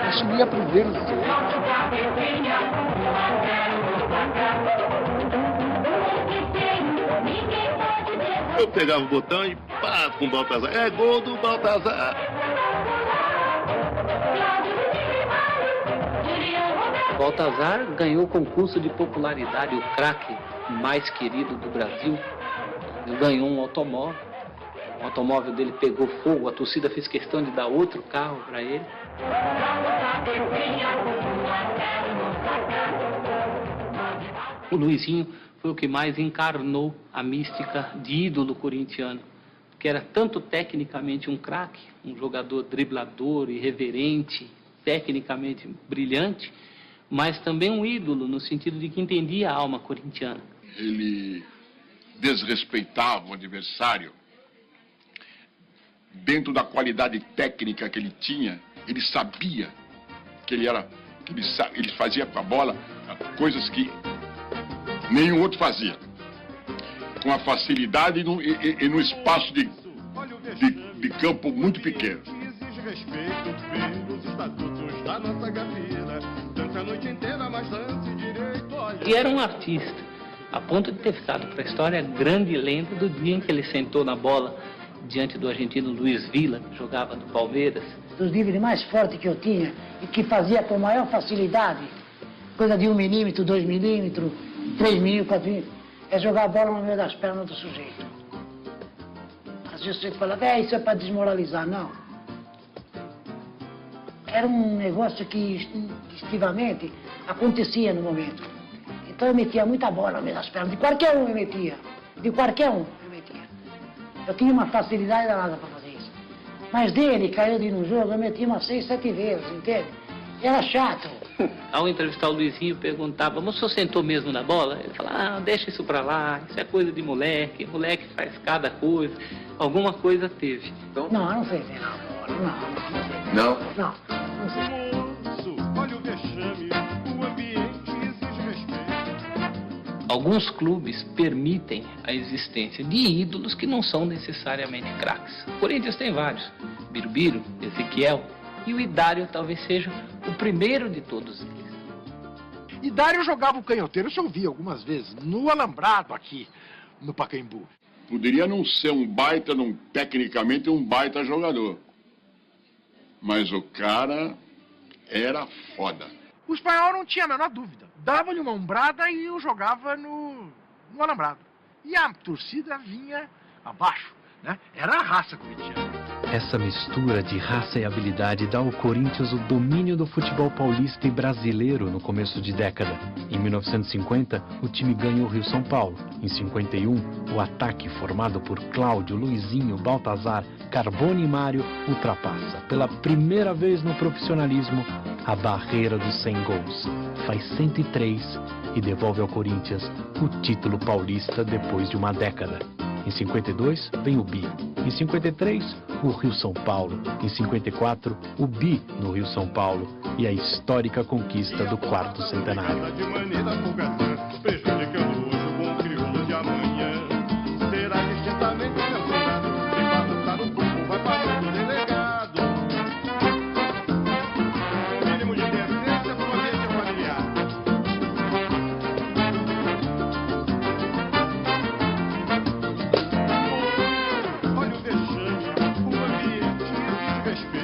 Eu subia primeiro do que eles. Eu pegava o botão e pá, com o Baltazar. É gol do Baltazar. Baltazar ganhou o concurso de popularidade, o craque mais querido do Brasil. Ele ganhou um automóvel. O automóvel dele pegou fogo, a torcida fez questão de dar outro carro para ele. O Luizinho foi o que mais encarnou a mística de ídolo corintiano, que era tanto tecnicamente um craque, um jogador driblador, irreverente, tecnicamente brilhante, mas também um ídolo no sentido de que entendia a alma corintiana. Ele desrespeitava o adversário. Dentro da qualidade técnica que ele tinha, ele sabia que ele fazia com a bola coisas que nenhum outro fazia. Com a facilidade e no espaço de campo muito pequeno. Exige respeito pelos estatutos da nossa gafira. Dança a noite inteira, mas dance direito. Olha. E era um artista, a ponto de ter ficado para a história a grande lenda do dia em que ele sentou na bola diante do argentino Luiz Villa, que jogava no Palmeiras. Dos níveis mais fortes que eu tinha e que fazia com maior facilidade, coisa de 1 milímetro, 2 milímetros, 3 milímetros, 4 milímetros, é jogar a bola no meio das pernas do sujeito. Às vezes você fala, isso é para desmoralizar. Não. Era um negócio que instintivamente acontecia no momento. Então eu metia muita bola no meio das pernas, de qualquer um eu metia. De qualquer um eu metia. Eu tinha uma facilidade danada para fazer isso. Mas dele, caiu de ir no jogo, eu metia umas 6, 7 vezes, entende? Era chato. Ao entrevistar o Luizinho, perguntava, mas o senhor sentou mesmo na bola? Ele falava, deixa isso pra lá, isso é coisa de moleque faz cada coisa. Alguma coisa teve. Então... Não, eu não sentei na bola, não. Não? Não sei. Olha o vexame, o ambiente exige respeito. Alguns clubes permitem a existência de ídolos que não são necessariamente craques. O Corinthians tem vários. Birubiru, Ezequiel, e o Idário talvez seja o primeiro de todos eles. Idário jogava o canhoteiro, eu ouvi algumas vezes, no alambrado aqui, no Pacaembu. Poderia não ser um baita, tecnicamente um baita jogador. Mas o cara era foda. O espanhol não tinha a menor dúvida. Dava-lhe uma ombrada e o jogava no alambrado. E a torcida vinha abaixo, né? Era a raça corintiana. Essa mistura de raça e habilidade dá ao Corinthians o domínio do futebol paulista e brasileiro no começo de década. Em 1950, o time ganha o Rio-São Paulo. Em 51, o ataque formado por Cláudio, Luizinho, Baltazar, Carbone e Mário ultrapassa, pela primeira vez no profissionalismo, a barreira dos 100 gols. Faz 103 e devolve ao Corinthians o título paulista depois de uma década. Em 52, vem o Bi. Em 53, o Rio-São Paulo. Em 54, o Bi no Rio-São Paulo. E a histórica conquista do 4º centenário. Prejudicando hoje o bom crioulo de amanhã. Será distintamente censurado. Se balançar o corpo, vai para o delegado. Mínimo de decência para o ambiente familiar.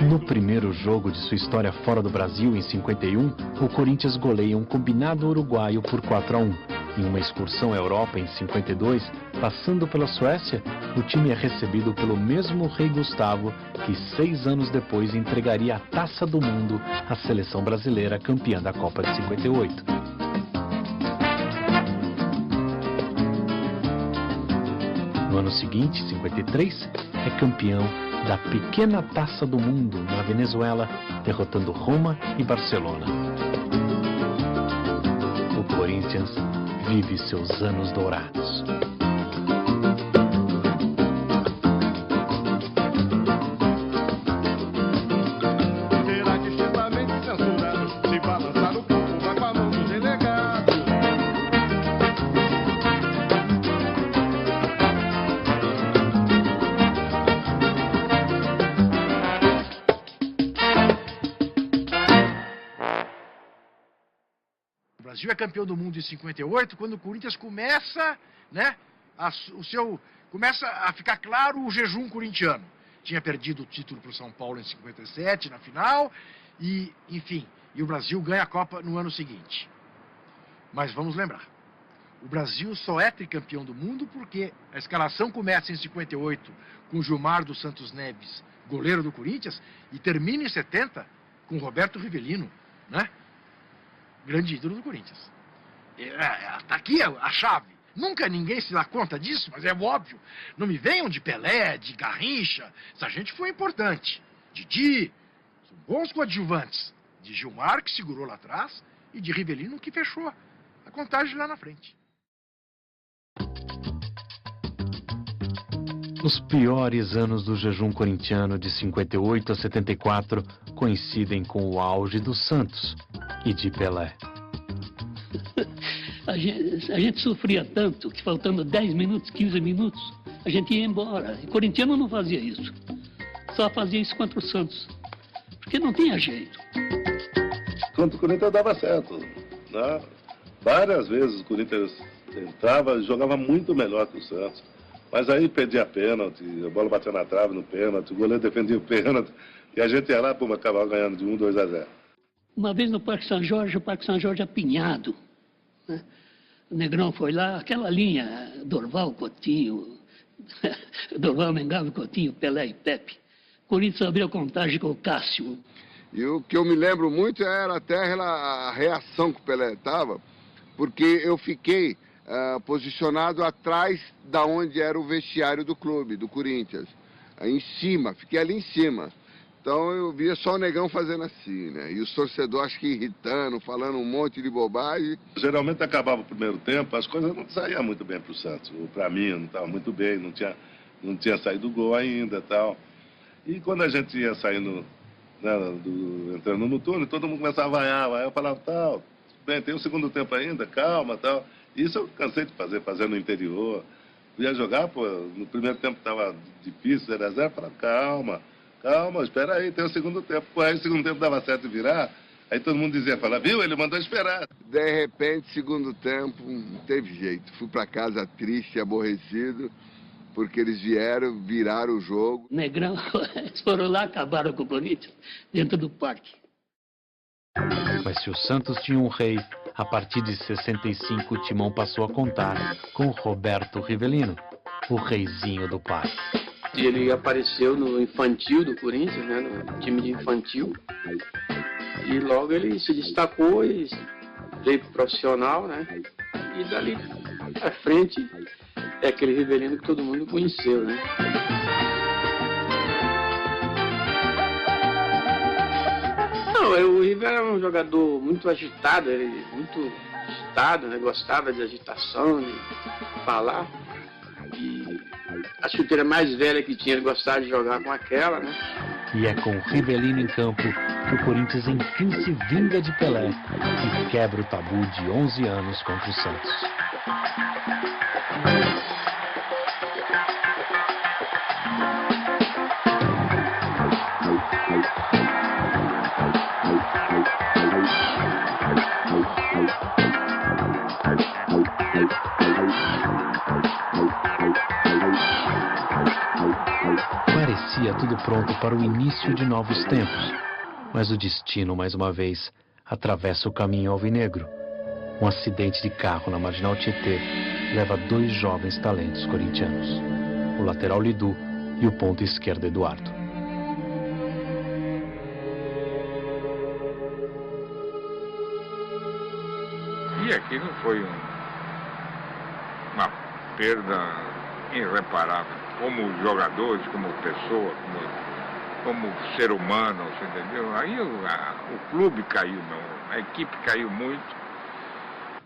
No primeiro jogo de sua história fora do Brasil, em 51, o Corinthians goleia um combinado uruguaio por 4-1. Em uma excursão à Europa, em 52, passando pela Suécia, o time é recebido pelo mesmo rei Gustavo, que 6 anos depois entregaria a Taça do Mundo à seleção brasileira campeã da Copa de 58. No ano seguinte, 53, é campeão da pequena Taça do Mundo na Venezuela, derrotando Roma e Barcelona. O Corinthians vive seus anos dourados. Será distintamente censurado. Se balançar o corpo, vai para a mão do delegado. O Brasil é campeão do mundo em 58, quando o Corinthians começa, né, começa a ficar claro o jejum corintiano. Tinha perdido o título para o São Paulo em 57, na final, e, enfim, e o Brasil ganha a Copa no ano seguinte. Mas vamos lembrar, o Brasil só é tricampeão do mundo porque a escalação começa em 58 com Gilmar dos Santos Neves, goleiro do Corinthians, e termina em 70 com Roberto Rivelino, né? Grande ídolo do Corinthians. Tá aqui a chave. Nunca ninguém se dá conta disso, mas é óbvio. Não me venham de Pelé, de Garrincha. Essa gente foi importante. Didi, são bons coadjuvantes. De Gilmar, que segurou lá atrás, e de Rivelino, que fechou a contagem lá na frente. Os piores anos do jejum corintiano de 58 a 74 coincidem com o auge do Santos e de Pelé. A gente sofria tanto que faltando 10 minutos, 15 minutos, a gente ia embora. E o corintiano não fazia isso. Só fazia isso contra o Santos. Porque não tinha jeito. Contra o Corinthians dava certo. Né? Várias vezes o Corinthians entrava e jogava muito melhor que o Santos. Mas aí perdia pênalti, a bola batia na trave no pênalti, o goleiro defendia o pênalti. E a gente ia lá, pô, acabava ganhando de 1-2-0. Uma vez no Parque São Jorge, o Parque São Jorge apinhado. Né? O Negrão foi lá, aquela linha, Dorval, Coutinho, Dorval, Mengalvo, Coutinho, Pelé e Pepe. O Corinthians abriu a contagem com o Cássio. E o que eu me lembro muito era até a reação que o Pelé estava, porque eu fiquei posicionado atrás da onde era o vestiário do clube, do Corinthians. Em cima, fiquei ali em cima. Então eu via só o Negão fazendo assim, né? E os torcedores acho que irritando, falando um monte de bobagem. Geralmente acabava o primeiro tempo, as coisas não saíam muito bem para o Santos. Para mim não estava muito bem, não tinha saído o gol ainda, tal. E quando a gente ia saindo, né, entrando no túnel, todo mundo começava a vaiar. Aí eu falava, tal, bem, tem o segundo tempo ainda, calma, tal. Isso eu cansei de fazer no interior. Eu ia jogar, pô, no primeiro tempo estava difícil, 0-0, eu falava, calma, espera aí, tem o segundo tempo. Pô, aí o segundo tempo dava certo virar, aí todo mundo dizia, viu, ele mandou esperar. De repente, segundo tempo, não teve jeito. Fui para casa triste, aborrecido, porque eles viraram o jogo. Negrão, eles foram lá, acabaram com o Corinthians, dentro do parque. Mas se o Santos tinha um rei, a partir de 65 o Timão passou a contar com Roberto Rivelino, o reizinho do parque. Ele apareceu no infantil do Corinthians, né, no time de infantil, e logo ele se destacou e veio pro profissional, né, e dali à frente é aquele Rivelino que todo mundo conheceu, né. Não, o Rivelino era um jogador muito agitado, né, gostava de agitação, de falar. E a chuteira mais velha que tinha, ele gostava de jogar com aquela, né? E é com o Rivelino em campo que o Corinthians enfim se vinga de Pelé e quebra o tabu de 11 anos contra o Santos. Parecia tudo pronto para o início de novos tempos, mas o destino, mais uma vez, atravessa o caminho alvinegro. Um acidente de carro na Marginal Tietê leva 2 jovens talentos corintianos, o lateral Lidu e o ponta esquerdo Eduardo. E aquilo foi uma perda irreparável. Como jogadores, como pessoa, como ser humano, você entendeu? Aí o clube caiu, a equipe caiu muito.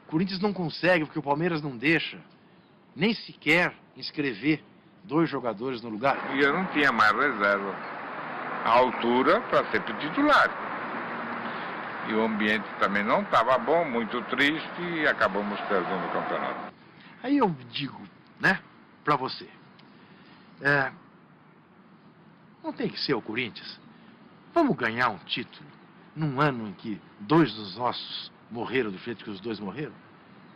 O Corinthians não consegue, porque o Palmeiras não deixa, nem sequer inscrever 2 jogadores no lugar. E eu não tinha mais reserva. A altura para ser titular. E o ambiente também não estava bom, muito triste, e acabamos perdendo o campeonato. Aí eu digo, né, para você. Não tem que ser o Corinthians. Vamos ganhar um título num ano em que 2 dos nossos morreram do jeito que os 2 morreram?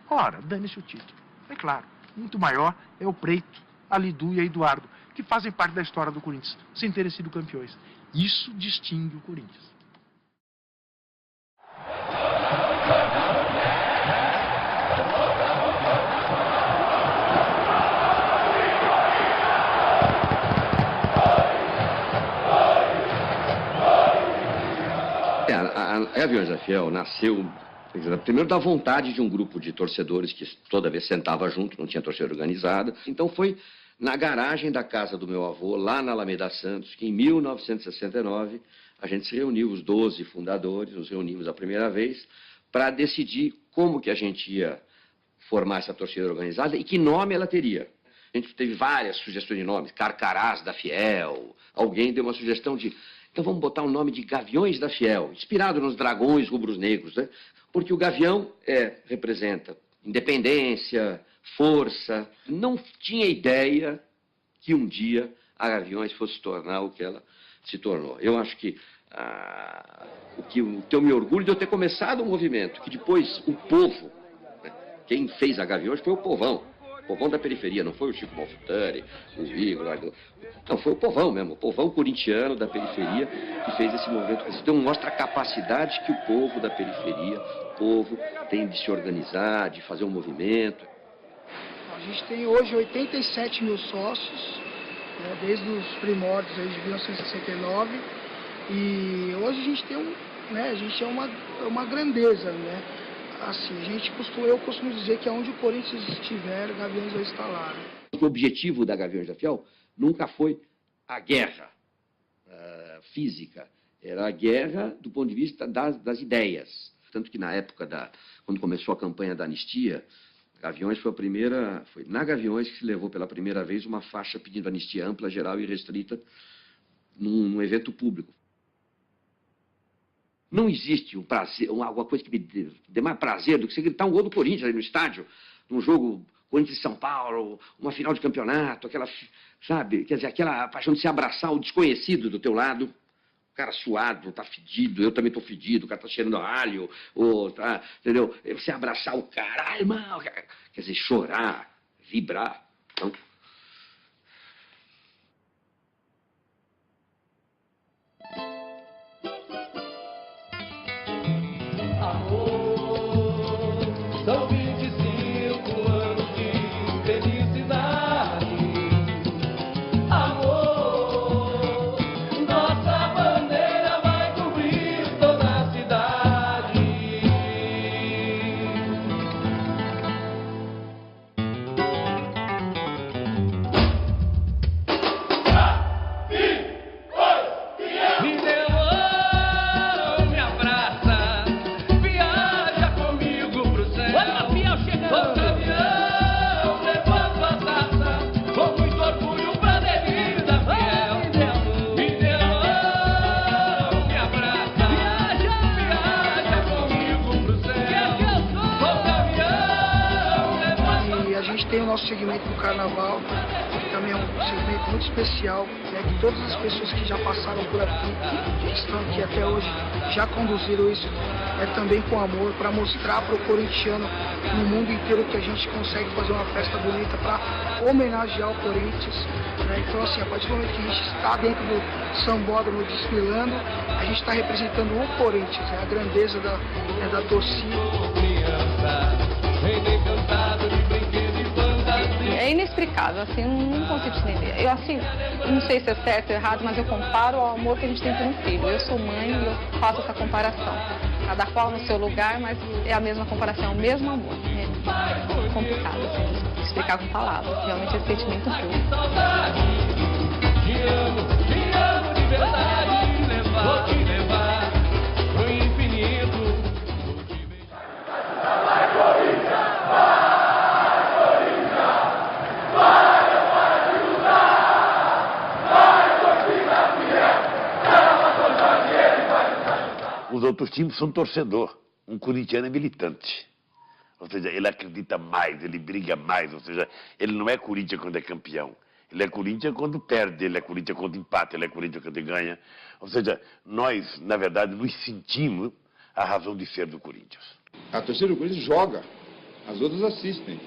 Ora, dane-se o título. É claro, muito maior é o Preito, a Lidu e a Eduardo, que fazem parte da história do Corinthians, sem terem sido campeões. Isso distingue o Corinthians. A Aviões da Fiel nasceu Primeiro, da vontade de um grupo de torcedores que toda vez sentava junto, não tinha torcida organizada. Então foi na garagem da casa do meu avô, lá na Alameda Santos, que em 1969 a gente se reuniu, os 12 fundadores, nos reunimos a primeira vez, para decidir como que a gente ia formar essa torcida organizada e que nome ela teria. A gente teve várias sugestões de nomes, Carcarás da Fiel, alguém deu uma sugestão de, então vamos botar o nome de Gaviões da Fiel, inspirado nos dragões rubros-negros, né? Porque o gavião representa independência, força. Não tinha ideia que um dia a Gaviões fosse se tornar o que ela se tornou. Eu acho que eu me orgulho de eu ter começado um movimento, que depois o povo, né, quem fez a Gaviões foi o povão da periferia, não foi o Chico Malfitani, o Igor, não, foi o povão mesmo, o povão corintiano da periferia que fez esse movimento. Então mostra a capacidade que o povo da periferia, o povo tem de se organizar, de fazer um movimento. A gente tem hoje 87 mil sócios, né, desde os primórdios aí de 1969, e hoje a gente tem a gente é uma grandeza, né? Assim, eu costumo dizer que aonde o Corinthians estiver, Gaviões vai estar lá. O objetivo da Gaviões da Fiel nunca foi a guerra física, era a guerra do ponto de vista das ideias. Tanto que na época, quando começou a campanha da anistia, Gaviões foi na Gaviões que se levou pela primeira vez uma faixa pedindo anistia ampla, geral e restrita num evento público. Não existe um prazer, alguma coisa que me dê mais prazer do que você gritar um gol do Corinthians ali no estádio, num jogo Corinthians e São Paulo, uma final de campeonato, aquela, sabe, quer dizer, aquela paixão de se abraçar o desconhecido do teu lado, o cara suado, tá fedido, eu também tô fedido, o cara tá cheirando a alho, entendeu? Você abraçar o cara, ai, irmão, quer dizer, chorar, vibrar, então... São 25 anos de felicidade. Amor, nossa bandeira vai cobrir toda a cidade. Me deu mão, me abraça, viaja comigo pro céu. Olha a Fiel chegando. Ô caminhão, levando a taça, com muito orgulho pra aderir da Fiel. Me deu mão, me abraça, viaja comigo pro céu. Ô caminhão, levando. E a gente tem o nosso segmento do carnaval, que também é um segmento muito especial, né, que todas as pessoas que já passaram por aqui, que estão aqui até hoje, já conduziram isso também com amor, para mostrar para o corintiano no mundo inteiro que a gente consegue fazer uma festa bonita para homenagear o Corinthians. Né? Então, assim, a partir do momento que a gente está dentro do sambódromo desfilando, a gente está representando o Corinthians, a grandeza da torcida. É inexplicável, assim, não consigo entender. Eu, assim, não sei se é certo ou errado, mas eu comparo ao amor que a gente tem por um filho. Eu sou mãe e eu faço essa comparação. Cada qual no seu lugar, mas é a mesma comparação, é o mesmo amor. É complicado, assim, explicar com palavras. Realmente é sentimento puro. Te amo de verdade, vou te levar pro infinito. Vai, Corinthians! Os outros times são torcedor. Um corintiano é militante. Ou seja, ele acredita mais, ele briga mais. Ou seja, ele não é Corinthians quando é campeão. Ele é Corinthians quando perde, ele é Corinthians quando empata, ele é Corinthians quando ganha. Ou seja, nós, na verdade, nos sentimos a razão de ser do Corinthians. A torcida do Corinthians joga, as outras assistem.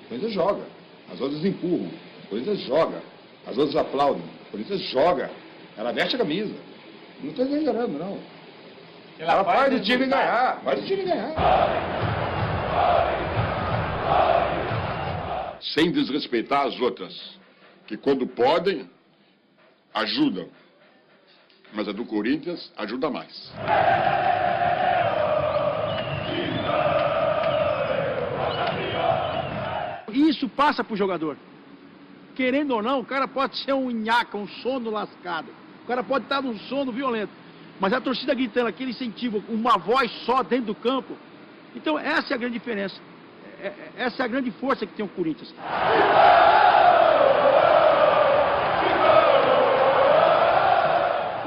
O Corinthians joga, as outras empurram. O Corinthians joga, as outras aplaudem. O Corinthians joga, ela veste a camisa. Não estou exagerando, não. Ela faz o time ganhar, faz o time ganhar. Sem desrespeitar as outras, que quando podem, ajudam. Mas a do Corinthians ajuda mais. isso passa pro jogador. Querendo ou não, o cara pode ser um nhaca, um sono lascado. O cara pode estar num sono violento. Mas a torcida gritando aquele incentivo, uma voz só dentro do campo. Então essa é a grande diferença. Essa é a grande força que tem o Corinthians.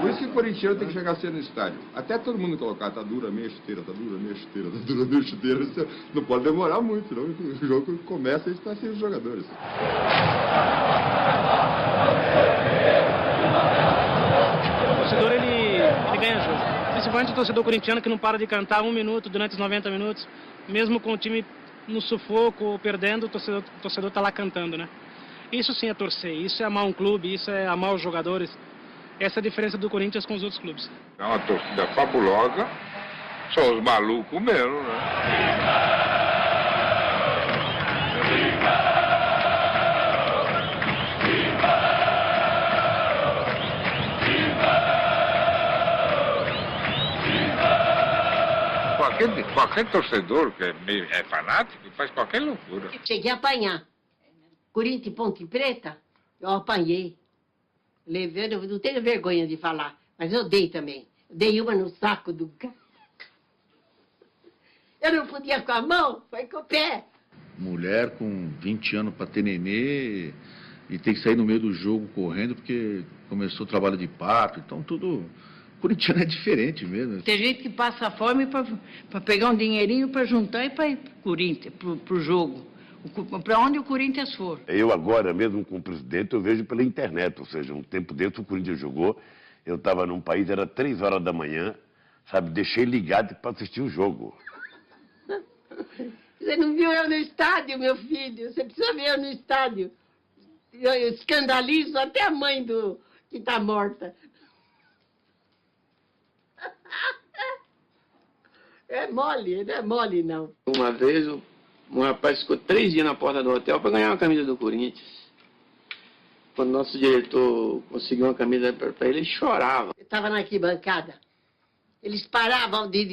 Por isso que o corintiano tem que chegar cedo no estádio. Até todo mundo colocar, tá dura a minha chuteira, tá dura a minha chuteira, tá dura a minha chuteira. Isso não pode demorar muito, senão o jogo começa e está sem os jogadores. O torcedor, ele ganha jogo. Principalmente o torcedor corintiano que não para de cantar 1 minuto durante os 90 minutos. Mesmo com o time no sufoco ou perdendo, o torcedor tá lá cantando, né? Isso sim é torcer, isso é amar um clube, isso é amar os jogadores. Essa é a diferença do Corinthians com os outros clubes. É uma torcida fabulosa, são os malucos mesmo, né? Qualquer torcedor que é fanático faz qualquer loucura. Cheguei a apanhar. Corinthians e Ponte Preta, eu apanhei. Levei, eu não tenho vergonha de falar, mas eu dei também. Eu dei uma no saco do cara. Eu não podia com a mão, foi com o pé. Mulher com 20 anos para ter nenê e tem que sair no meio do jogo correndo porque começou o trabalho de parto, então tudo... Corintiano é diferente mesmo. Tem gente que passa fome para pegar um dinheirinho para juntar e para ir para o Corinthians, para o jogo. Para onde o Corinthians for. Eu agora mesmo com o presidente, eu vejo pela internet, ou seja, um tempo dentro o Corinthians jogou, eu estava num país, era 3 horas da manhã, sabe, deixei ligado para assistir o jogo. Você não viu eu no estádio, meu filho, você precisa ver eu no estádio. Eu escandalizo até a mãe que está morta. É mole, não é mole não. Uma vez um rapaz ficou 3 dias na porta do hotel para ganhar uma camisa do Corinthians. Quando nosso diretor conseguiu uma camisa para ele, ele chorava. Eu estava na arquibancada. Eles paravam de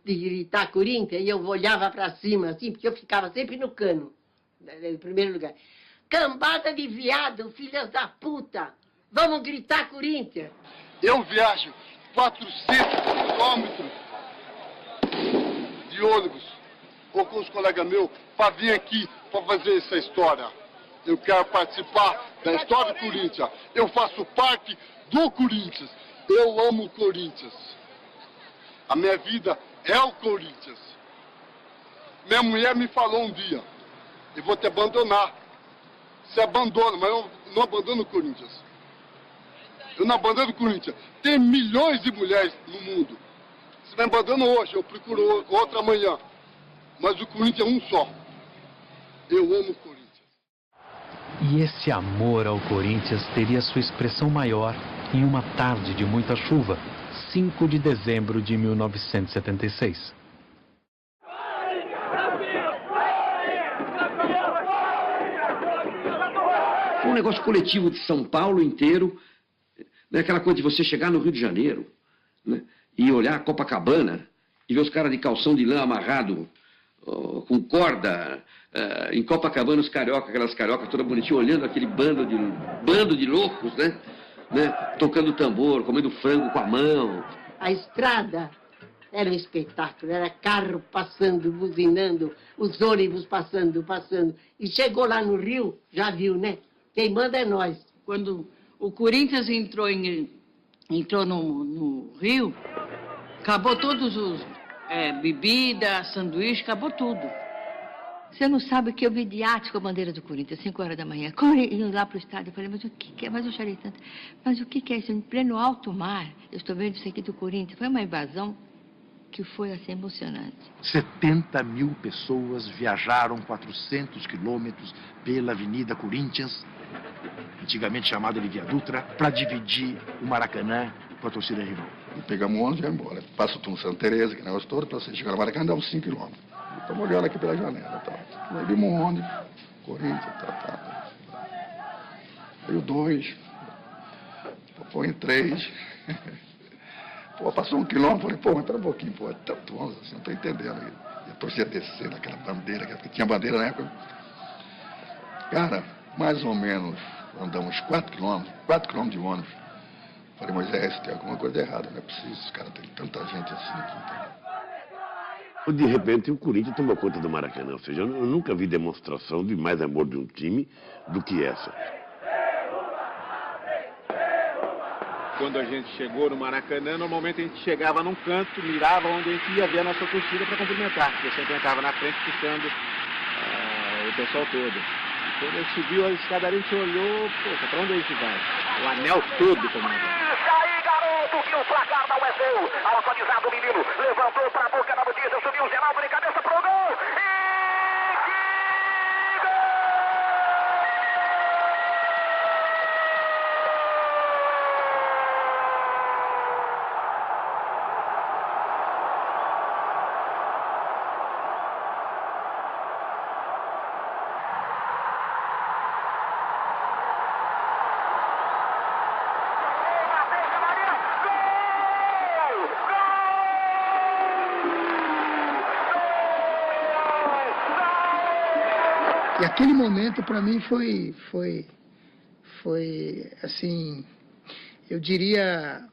gritar Corinthians e eu olhava para cima, assim, porque eu ficava sempre no cano, em primeiro lugar. Cambada de viado, filhas da puta, vamos gritar Corinthians. Eu viajo 400 quilômetros de ônibus ou com os colegas meus para vir aqui para fazer essa história. Eu quero participar da história do Corinthians. Eu faço parte do Corinthians. Eu amo o Corinthians. A minha vida é o Corinthians. Minha mulher me falou um dia, eu vou te abandonar. Você abandona, mas eu não abandono o Corinthians. Eu não abandono o Corinthians. Tem milhões de mulheres no mundo. Se me abandona hoje, eu procuro outra amanhã. Mas o Corinthians é um só. Eu amo o Corinthians. E esse amor ao Corinthians teria sua expressão maior em uma tarde de muita chuva, 5 de dezembro de 1976. Foi um negócio coletivo de São Paulo inteiro, né? Aquela coisa de você chegar no Rio de Janeiro, né? E olhar a Copacabana e ver os caras de calção de lã amarrado com corda, em Copacabana os carioca, aquelas cariocas todas bonitinhas, olhando aquele bando de loucos, né? Tocando tambor, comendo frango com a mão. A estrada era um espetáculo, era carro passando, buzinando, os ônibus passando. E chegou lá no Rio, já viu, né? Quem manda é nós. Quando o Corinthians entrou no Rio, acabou todos os bebida, sanduíche, acabou tudo. Você não sabe o que eu vi de arte com a bandeira do Corinthians, 5 horas da manhã. Indo lá para o estádio, eu falei, mas o que é? Mas eu chorei tanto. Mas o que é isso? Em pleno alto mar, eu estou vendo isso aqui do Corinthians. Foi uma invasão que foi, assim, emocionante. 70 mil pessoas viajaram 400 quilômetros pela Avenida Corinthians, antigamente chamada de Via Dutra, para dividir o Maracanã com a torcida rival. E pegamos o ônibus e vai embora. Passa o Santa Teresa, que negócio todo, para você chegar no Maracanã, dá uns 5 quilômetros. Estamos olhando aqui pela janela, tá? Aí vimos um ônibus, Corinthians, tá. Aí o 2, põe 3. Pô, passou 1 quilômetro, falei, pô, entra um pouquinho, pô, tanto ônibus assim, não tô entendendo. E a torcida descendo aquela bandeira, porque tinha bandeira na época. Cara, mais ou menos, andamos 4 quilômetros de ônibus. Falei, Moisés, tem alguma coisa errada, não é preciso, os caras têm tanta gente assim aqui. De repente, o Corinthians tomou conta do Maracanã. Ou seja, eu nunca vi demonstração de mais amor de um time do que essa. Quando a gente chegou no Maracanã, normalmente a gente chegava num canto, mirava onde a gente ia ver a nossa torcida para cumprimentar, porque sempre entrava na frente puxando o pessoal todo. Quando a gente subiu a escadaria, a gente olhou, poxa, para onde a gente vai? O anel todo tomado. Que o placar não é seu. Autorizado o menino. Levantou para a boca da notícia. Subiu o Geraldo de cabeça pro gol. E aquele momento para mim foi assim, eu diria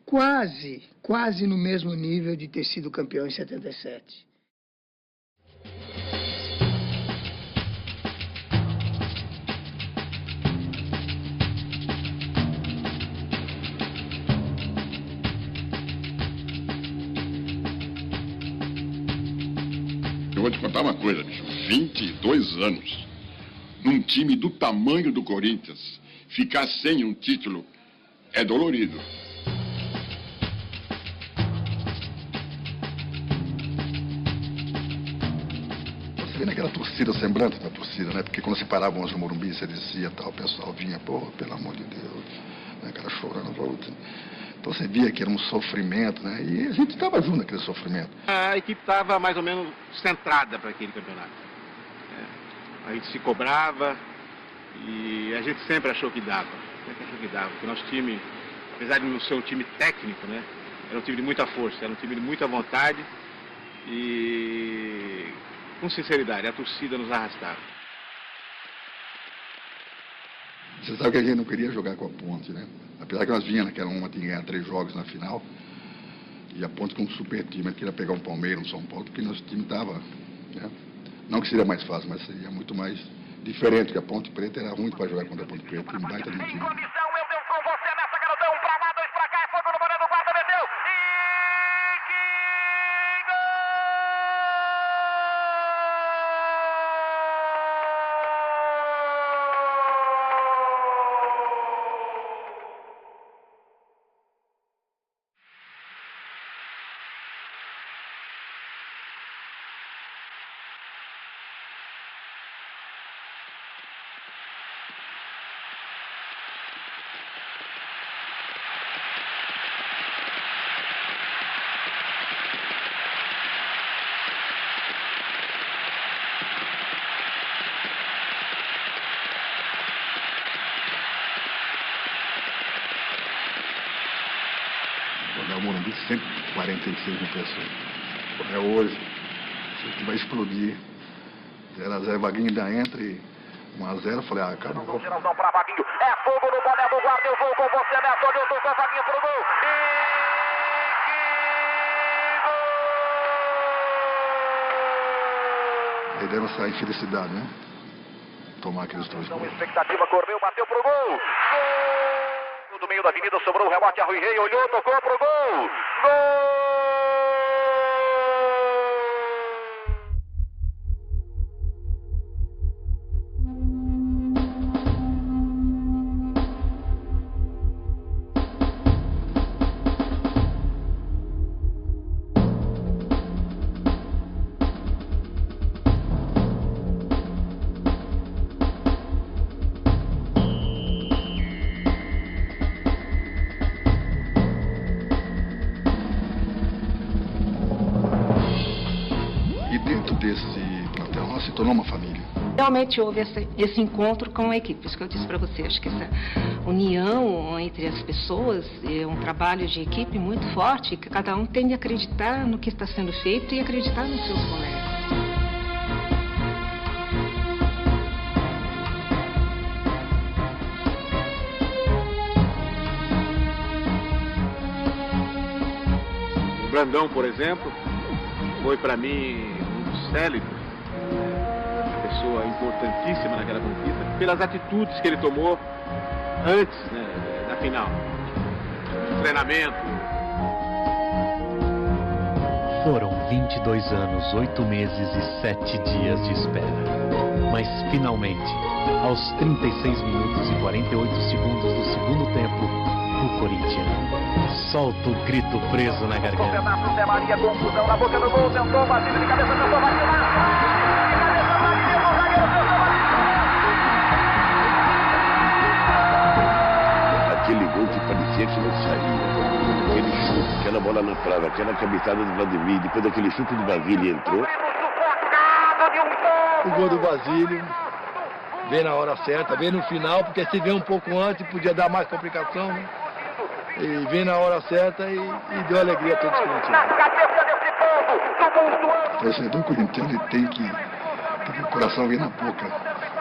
quase no mesmo nível de ter sido campeão em 77. Eu vou te contar uma coisa, bicho. 22 anos, num time do tamanho do Corinthians, ficar sem um título é dolorido. Você vê naquela torcida, semblante da torcida, né? Porque quando se paravam os Morumbi, você dizia tal, o pessoal vinha, pô, pelo amor de Deus, né? Cara chorando, volta. Então você via que era um sofrimento, né? E a gente estava junto naquele sofrimento. A equipe estava mais ou menos centrada para aquele campeonato. A gente se cobrava e a gente sempre achou que dava. Porque o nosso time, apesar de não ser um time técnico, né? Era um time de muita força, era um time de muita vontade e, com sinceridade, a torcida nos arrastava. Você sabe que a gente não queria jogar com a Ponte, né? Apesar que nós vínhamos naquela uma de ganhar 3 jogos na final. E a Ponte com um super time, a gente queria pegar um Palmeiras, um São Paulo, porque nosso time estava... Né? Não que seria mais fácil, mas seria muito mais diferente, porque a Ponte Preta era ruim para jogar contra a Ponte Preta, um baita de um time. O Morumbi sempre 46 mil pessoas. É hoje, isso aqui vai explodir. 0x0, Vaguinho ainda entra e 1x0, falei, acabou. Geralzão para Vaguinho, é fogo no boné do guarda, eu vou com você, Neto, eu tô com a Vaguinho pro gol. Aí deram essa infelicidade, né? Tomar aqueles 2 gols. Expectativa, correu, bateu pro gol. Gol! Do meio da avenida, sobrou o rebote, a Rui Rei olhou, tocou pro gol. Gol! Desse plantel, nós se tornou uma família. Realmente houve esse encontro com a equipe, isso que eu disse para você. Acho que essa união entre as pessoas é um trabalho de equipe muito forte, que cada um tem de acreditar no que está sendo feito e acreditar nos seus colegas. Brandão, por exemplo, foi para mim um dos célebres, uma pessoa importantíssima naquela conquista, pelas atitudes que ele tomou antes, né, da final. Treinamento. Foram 22 anos, 8 meses e 7 dias de espera. Mas, finalmente, aos 36 minutos e 48 segundos do segundo tempo, o corintiano solta o grito preso na garganta. Pedaço, Zé Maria, confusão na boca do gol, tentou, Basílio de cabeça, tentou, vai tirar. Aquele gol que parecia que não saía. Aquele chute, aquela bola na trave, aquela cabeçada do Vladimir, depois aquele chute do Basílio entrou. O gol do Basílio veio na hora certa, veio no final, porque se veio um pouco antes podia dar mais complicação, né? E veio na hora certa e deu alegria a todos os corintianos. O torcedor corintiano ele tem que ter o coração vir na boca.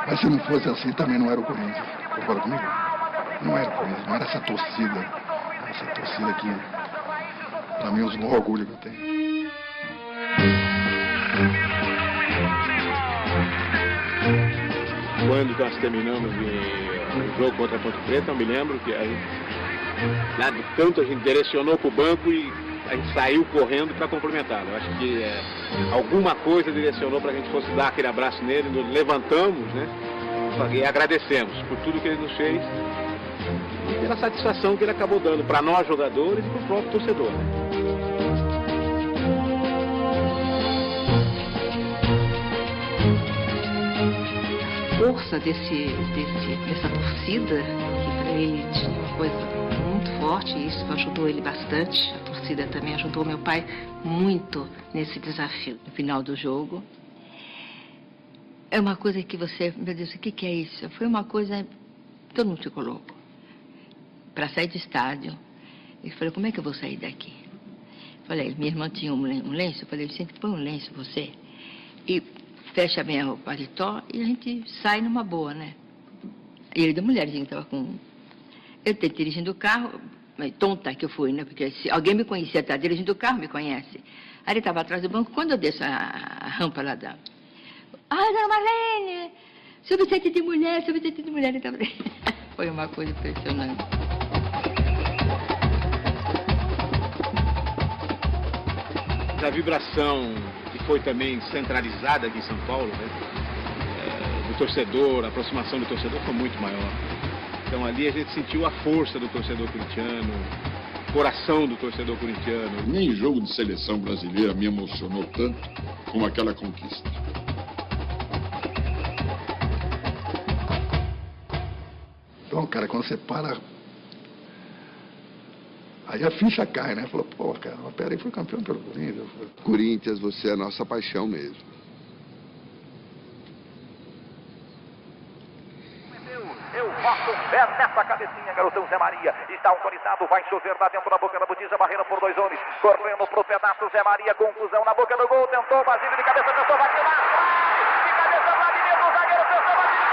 Mas se não fosse assim, também não era o Corinthians. Concorda comigo? Não era o Corinthians, não era essa torcida. Essa torcida aqui, pra mim, é um orgulho que eu tenho. Quando nós terminamos o jogo contra a Ponte Preta, eu me lembro que a gente, tanto a gente direcionou para o banco e a gente saiu correndo para cumprimentá-lo. Eu acho que alguma coisa direcionou para que a gente fosse dar aquele abraço nele, nos levantamos, né? E agradecemos por tudo que ele nos fez e pela satisfação que ele acabou dando para nós jogadores e para o próprio torcedor, né? Força dessa torcida, que para ele tinha uma coisa muito forte, e isso ajudou ele bastante. A torcida também ajudou meu pai muito nesse desafio. No final do jogo, é uma coisa que você, meu Deus, o que é isso? Foi uma coisa, todo mundo ficou louco. Para sair do estádio, ele falou, como é que eu vou sair daqui? Falei, minha irmã tinha um lenço, eu falei, sempre põe um lenço você. E fecha bem o paletó e a gente sai numa boa, né? E ele da mulherzinha que estava com... Eu estava dirigindo o carro, mas tonta que eu fui, né? Porque se alguém me conhecia, está dirigindo o carro, me conhece. Aí ele estava atrás do banco, quando eu desço a rampa lá da... Ah, dona Marlene! Subsete de mulher, ele estava... Foi uma coisa impressionante. A vibração que foi também centralizada aqui em São Paulo, né? Do torcedor, a aproximação do torcedor foi muito maior. Então ali a gente sentiu a força do torcedor corintiano, o coração do torcedor corintiano. Nem jogo de seleção brasileira me emocionou tanto como aquela conquista. Então, cara, quando você para... Aí a ficha cai, né? Falou, pô, cara, peraí, foi campeão pelo Corinthians. Corinthians, você é a nossa paixão mesmo. Eu boto o pé nessa cabecinha, garotão Zé Maria. Está autorizado, vai chover lá dentro da boca da botija, barreira por dois homens. Correndo pro pedaço, Zé Maria, confusão na boca do gol. Tentou, Basílio de cabeça, tentou, vai tirar. De cabeça, Vladimir, do zagueiro, tentou, Basílio.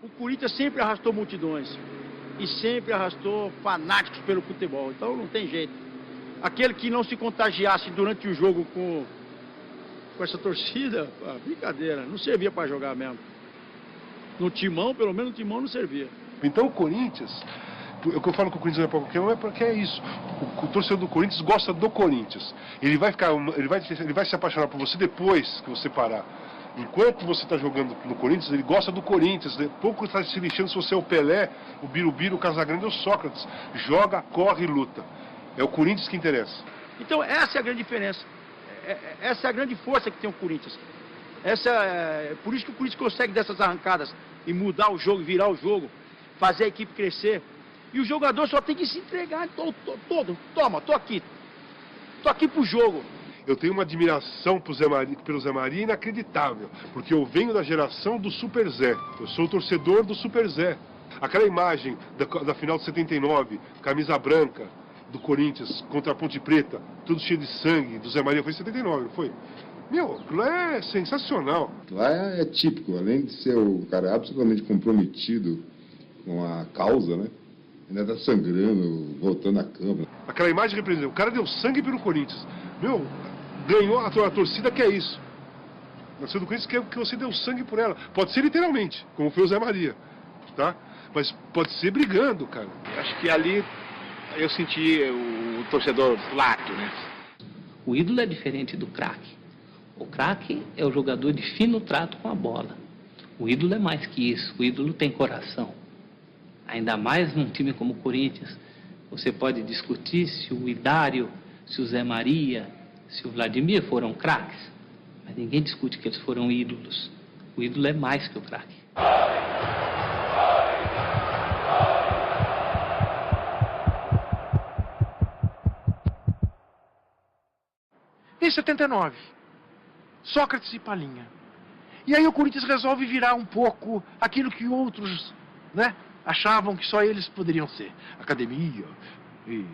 O Corinthians sempre arrastou multidões e sempre arrastou fanáticos pelo futebol, então não tem jeito. Aquele que não se contagiasse durante o jogo com essa torcida, brincadeira, não servia para jogar mesmo. No timão, pelo menos no timão não servia. Então o Corinthians, o que eu falo que o Corinthians não é para qualquer um, é porque é isso. O torcedor do Corinthians gosta do Corinthians. Ele vai se apaixonar por você depois que você parar. Enquanto você está jogando no Corinthians, ele gosta do Corinthians. Pouco está se lixando se você é o Pelé, o Birubiru, o Casagrande ou o Sócrates. Joga, corre e luta. É o Corinthians que interessa. Então essa é a grande diferença. Essa é a grande força que tem o Corinthians. Por isso que o Corinthians consegue dessas arrancadas e mudar o jogo, virar o jogo, fazer a equipe crescer. E o jogador só tem que se entregar todo. Toma, tô aqui pro jogo. Eu tenho uma admiração pelo Zé Maria inacreditável, porque eu venho da geração do Super Zé. Eu sou o torcedor do Super Zé. Aquela imagem da final de 79, camisa branca do Corinthians contra a Ponte Preta, tudo cheio de sangue, do Zé Maria, foi em 79, não foi? Meu, aquilo é sensacional. Lá é típico, além de ser o cara absolutamente comprometido com a causa, né? Ainda tá sangrando, voltando à cama. Aquela imagem representa, o cara deu sangue pelo Corinthians. Meu, ganhou a torcida quer isso. A torcida do Corinthians quer que você deu sangue por ela. Pode ser literalmente, como foi o Zé Maria, tá? Mas pode ser brigando, cara. Acho que ali eu senti o torcedor lato, né? O ídolo é diferente do craque. O craque é o jogador de fino trato com a bola. O ídolo é mais que isso. O ídolo tem coração. Ainda mais num time como o Corinthians. Você pode discutir se o Idário, se o Zé Maria, se o Vladimir foram craques. Mas ninguém discute que eles foram ídolos. O ídolo é mais que o craque. Em 79, Sócrates e Palinha. E aí o Corinthians resolve virar um pouco aquilo que outros, né, achavam que só eles poderiam ser. Academia, e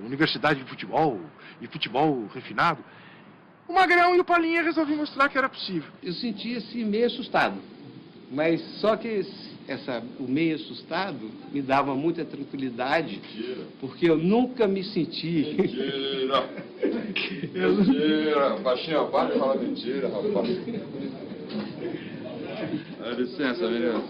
universidade de futebol, e futebol refinado. O Magrão e o Palinha resolveram mostrar que era possível. Eu sentia-se meio assustado, mas só que o meio assustado me dava muita tranquilidade, porque eu nunca me senti... Mentira! Mentira! Baixinho, para de falar mentira, rapaz. Dá licença, menino.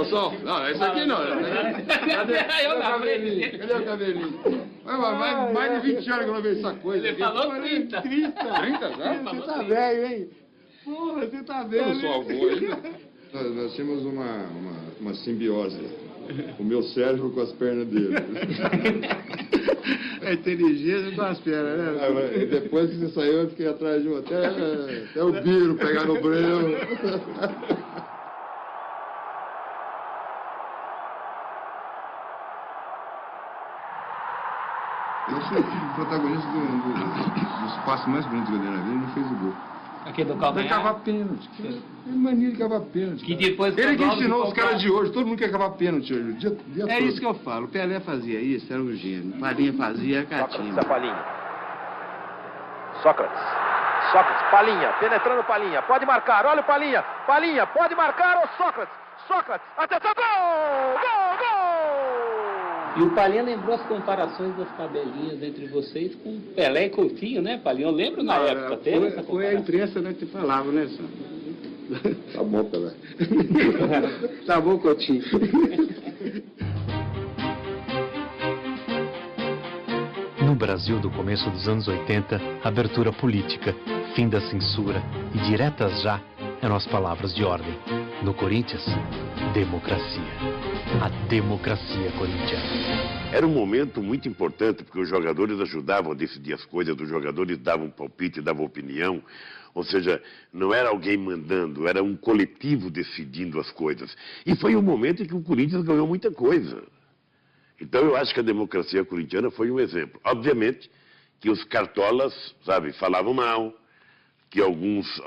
Som. Não, esse aqui não. Cadê o cabelinho? Cadê o cabelinho? Vai mais de 20 anos que eu não vejo essa coisa. Ele falou 30. 30 já? Você tá velho, hein? Porra, você tá velho. Eu sou avô ainda. Nós tínhamos uma simbiose. O meu cérebro com as pernas dele. É inteligência com as pernas, né? E depois que você saiu, eu fiquei atrás de um até o Biro pegar no breu. Eu fui o protagonista dos passos mais bonitos que eu dei na vida e não fez o gol. Aqui do calcanhar? Vai cavar pênalti. É mania de cavar pênalti. Que depois ele que ensinou os caras de hoje, todo mundo quer cavar pênalti hoje, o dia todo. É isso que eu falo, o Pelé fazia isso, era um gênio. Palinha fazia, era catinho. Sócrates, Palinha, penetrando Palinha, pode marcar, olha o Palinha, pode marcar o Sócrates, atenção, gol! E o Palinha lembrou as comparações das tabelinhas entre vocês com Pelé e Coutinho, né, Palinha? Eu lembro na época, teve essa comparação. Foi a imprensa, né, que falava, né, Sandro? Tá bom, Pelé. Tá bom, Coutinho. No Brasil do começo dos anos 80, abertura política, fim da censura e diretas já eram as palavras de ordem. No Corinthians, democracia. A democracia corintiana. Era um momento muito importante, porque os jogadores ajudavam a decidir as coisas, os jogadores davam palpite, davam opinião, ou seja, não era alguém mandando, era um coletivo decidindo as coisas. E foi um momento em que o Corinthians ganhou muita coisa. Então eu acho que a democracia corintiana foi um exemplo. Obviamente que os cartolas, sabe, falavam mal, que alguns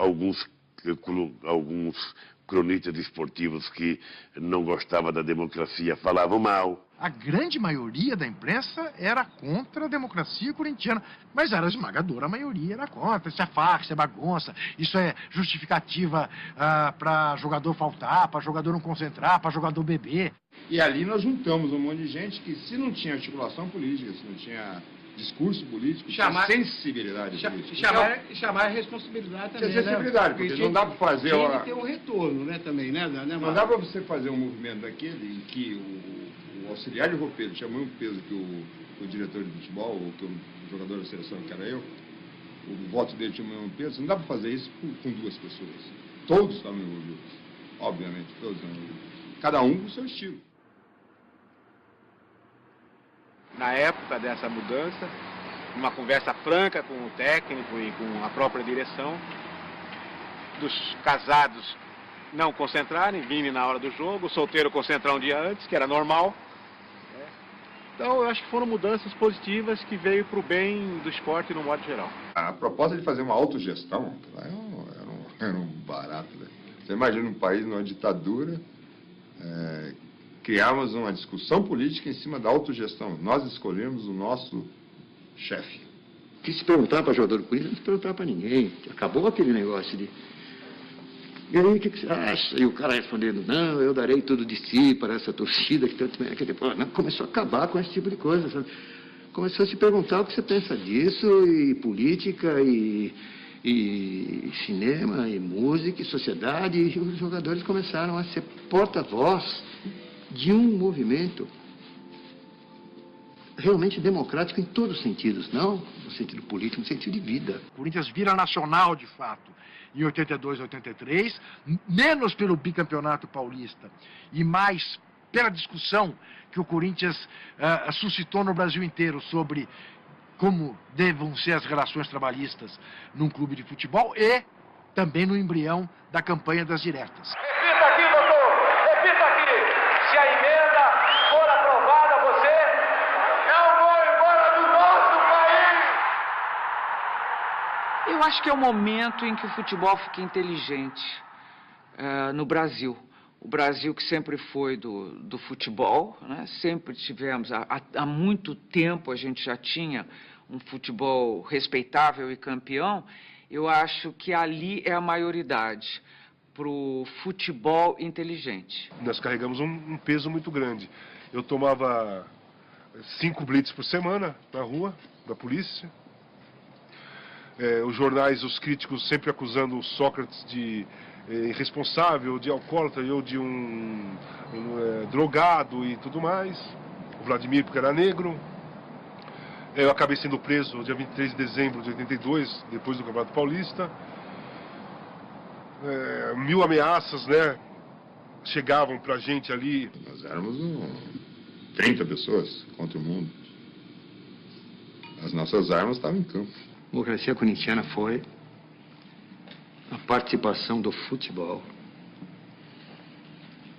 cronistas esportivos que não gostavam da democracia falavam mal. A grande maioria da imprensa era contra a democracia corintiana, mas era a esmagadora maioria era contra. Isso é farsa, isso é bagunça, isso é justificativa para jogador faltar, para jogador não concentrar, para jogador beber. E ali nós juntamos um monte de gente que, se não tinha articulação política, se não tinha discurso político, tinha sensibilidade política. Chamar a responsabilidade também, tinha sensibilidade, porque não dá para fazer... Tinha que ter um retorno, né, também, né? Não dá para você fazer um movimento daquele em que o auxiliar de roupeiro tinha o mesmo peso que o diretor de futebol, ou que o jogador da seleção, que era eu, o voto dele tinha o mesmo peso. Não dá para fazer isso com duas pessoas. Todos estavam envolvidos, obviamente, todos estavam envolvidos. Cada um com o seu estilo. Na época dessa mudança, numa conversa franca com o técnico e com a própria direção, dos casados não concentrarem, virem na hora do jogo, o solteiro concentrar um dia antes, que era normal. Então eu acho que foram mudanças positivas que veio para o bem do esporte no modo geral. A proposta de fazer uma autogestão era um barato, né? Você imagina um país numa ditadura, criarmos uma discussão política em cima da autogestão. Nós escolhemos o nosso chefe. que se perguntava para jogador do Corinthians, não se perguntava para ninguém. Acabou aquele negócio de... E aí, o que você acha? E o cara respondendo, não, eu darei tudo de si para essa torcida, que tanto... Não, começou a acabar com esse tipo de coisa, sabe? Começou a se perguntar o que você pensa disso, e política, e cinema, e música, e sociedade, e os jogadores começaram a ser porta-voz de um movimento realmente democrático em todos os sentidos, não no sentido político, no sentido de vida. O Corinthians vira nacional, de fato, em 82, 83, menos pelo bicampeonato paulista e mais pela discussão que o Corinthians suscitou no Brasil inteiro sobre como devam ser as relações trabalhistas num clube de futebol e também no embrião da campanha das diretas. Repita aqui, doutor. Repita aqui. Se a emenda for aprovada, você não vou embora do nosso país. Eu acho que é o momento em que o futebol fica inteligente no Brasil. O Brasil que sempre foi do futebol, né? Sempre tivemos, há muito tempo a gente já tinha um futebol respeitável e campeão. Eu acho que ali é a maioridade para o futebol inteligente. Nós carregamos um peso muito grande. Eu tomava 5 blitz por semana na rua, da polícia. Os jornais, os críticos sempre acusando o Sócrates de irresponsável, de alcoólatra, eu de um drogado e tudo mais. O Vladimir porque era negro. Eu acabei sendo preso dia 23 de dezembro de 82, depois do Campeonato Paulista. 1000 ameaças, né, chegavam pra gente ali. Nós éramos 30 pessoas contra o mundo. As nossas armas estavam em campo. A democracia corintiana foi a participação do futebol,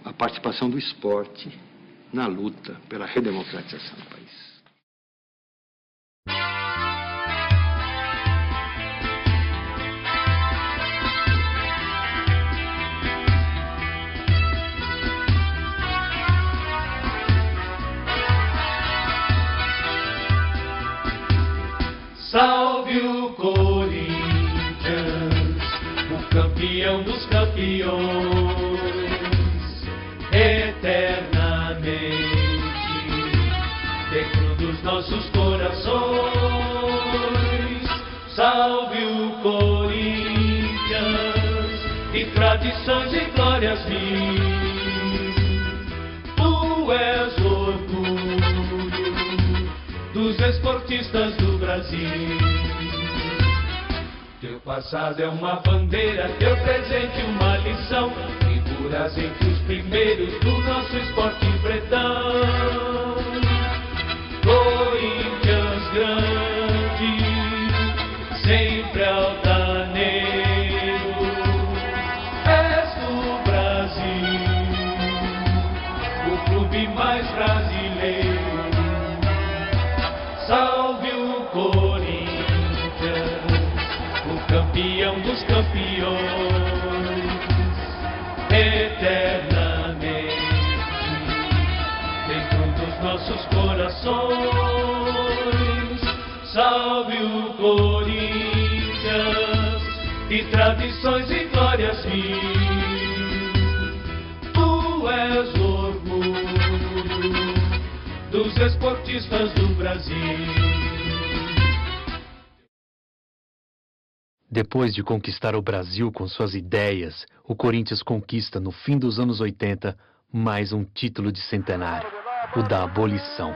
a participação do esporte na luta pela redemocratização do país. Salve o Corinthians, o campeão dos campeões, eternamente dentro dos nossos corações. Salve o Corinthians, de tradições e glórias mil. Tu és orgulho dos esportistas do Brasil. Teu passado é uma bandeira, teu presente uma lição. Figuras entre os primeiros do nosso esporte pretão. Corinthians grande, sempre altaneiro. És do Brasil, o clube mais brasileiro. Salve o Corinthians, o campeão dos campeões, eternamente dentro dos nossos corações. Salve o Corinthians, de tradições e glórias mil. Tu és orgulho dos esportistas do Brasil. Depois de conquistar o Brasil com suas ideias, o Corinthians conquista, no fim dos anos 80, mais um título de centenário, o da abolição.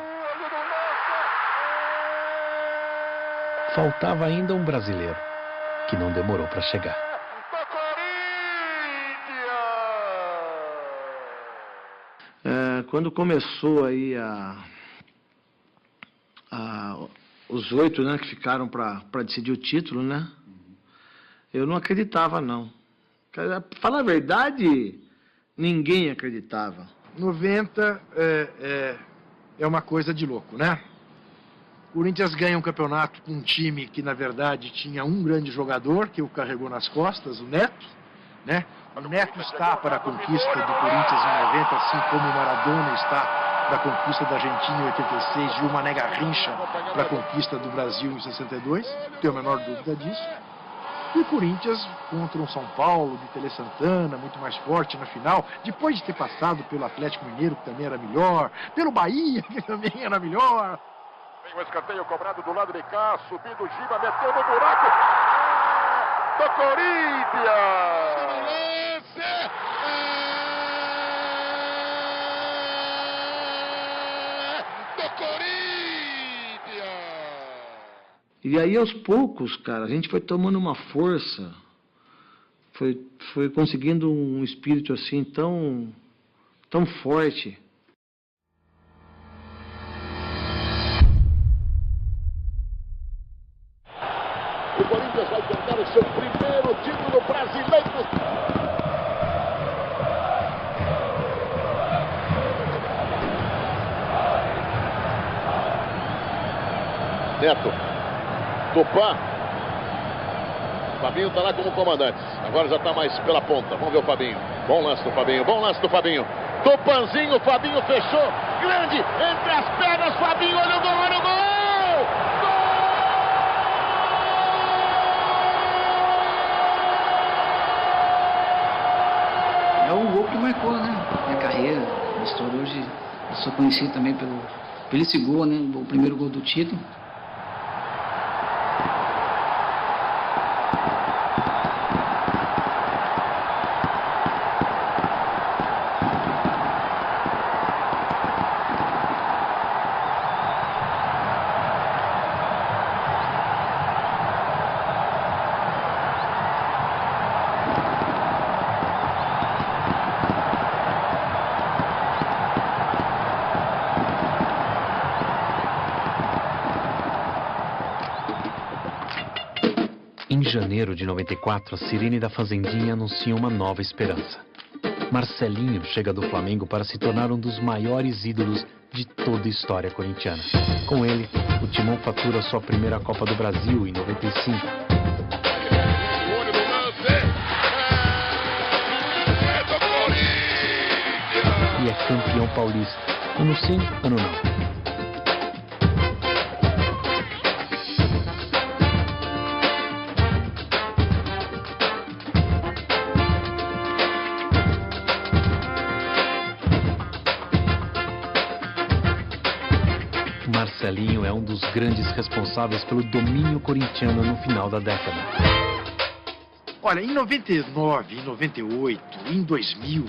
Faltava ainda um brasileiro, que não demorou para chegar. Quando começou aí os 8, né, que ficaram para decidir o título, né? Eu não acreditava, não. Pra falar a verdade, ninguém acreditava. 90 é uma coisa de louco, né? O Corinthians ganha um campeonato com um time que, na verdade, tinha um grande jogador que o carregou nas costas, o Neto, né? O Neto está para a conquista do Corinthians em 90, assim como o Maradona está da conquista da Argentina em 86 e o Mané Garrincha para a conquista do Brasil em 62, não tenho a menor dúvida disso. E o Corinthians contra um São Paulo de Tele Santana, muito mais forte na final, depois de ter passado pelo Atlético Mineiro, que também era melhor, pelo Bahia, que também era melhor. Vem o escanteio cobrado do lado de cá, subindo o Giba, meteu no buraco do Corinthians! E aí, aos poucos, cara, a gente foi tomando uma força, foi conseguindo um espírito assim tão forte. O Corinthians vai tentar o seu primeiro título brasileiro. Neto. Tupã. Fabinho está lá como comandante. Agora já está mais pela ponta. Vamos ver o Fabinho. Bom lance do Fabinho. Bom lance do Fabinho. Tupanzinho. Fabinho fechou. Grande. Entre as pernas. Fabinho. Olha o gol. Olha o gol. É o gol que marcou, né? Minha carreira. A história hoje. Eu sou conhecido também pelo esse gol, né? O primeiro gol do título. Em janeiro de 94, a sirene da Fazendinha anuncia uma nova esperança. Marcelinho chega do Flamengo para se tornar um dos maiores ídolos de toda a história corintiana. Com ele, o Timão fatura sua primeira Copa do Brasil em 95. E é campeão paulista. Ano sim, ano não. Marcelinho é um dos grandes responsáveis pelo domínio corintiano no final da década. Olha, em 99, em 98, em 2000,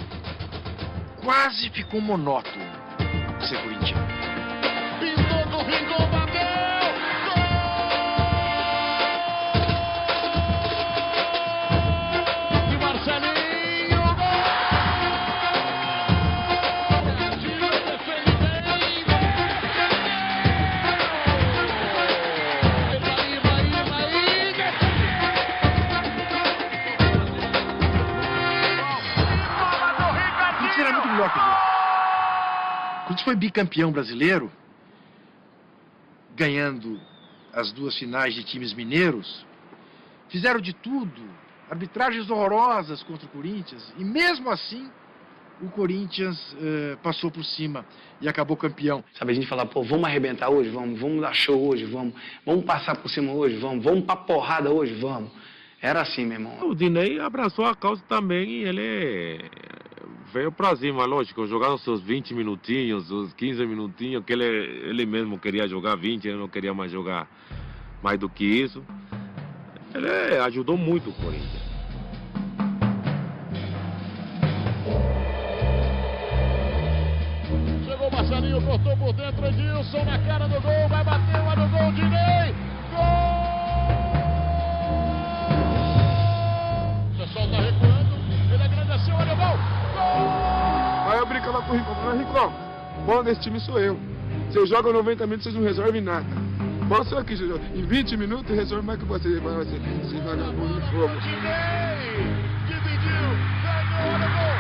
quase ficou monótono ser corintiano. A gente foi bicampeão brasileiro, ganhando as duas finais de times mineiros. Fizeram de tudo, arbitragens horrorosas contra o Corinthians, e mesmo assim o Corinthians passou por cima e acabou campeão. Sabe, a gente fala, pô, vamos arrebentar hoje, vamos dar show hoje, vamos passar por cima hoje, vamos pra porrada hoje, vamos. Era assim, meu irmão. O Dinei abraçou a causa também e ele veio pra cima, lógico, jogar os seus 20 minutinhos, os 15 minutinhos, que ele mesmo queria jogar 20, ele não queria mais jogar mais do que isso. Ele ajudou muito o Corinthians. Chegou o Marcelinho, cortou por dentro, Edilson na cara do gol, vai bater, olha o gol, Dinei! Gol! O pessoal tá recuando, ele agradeceu, olha o gol! Aí eu brincava com o Rico, falando, Rico, bola desse time sou eu. Você joga 90 minutos, vocês não resolvem nada. Bola só aqui, Jojo. Em 20 minutos resolve mais que você. Você vagabundo de fogo. Dividiu, ganhou, olha o gol!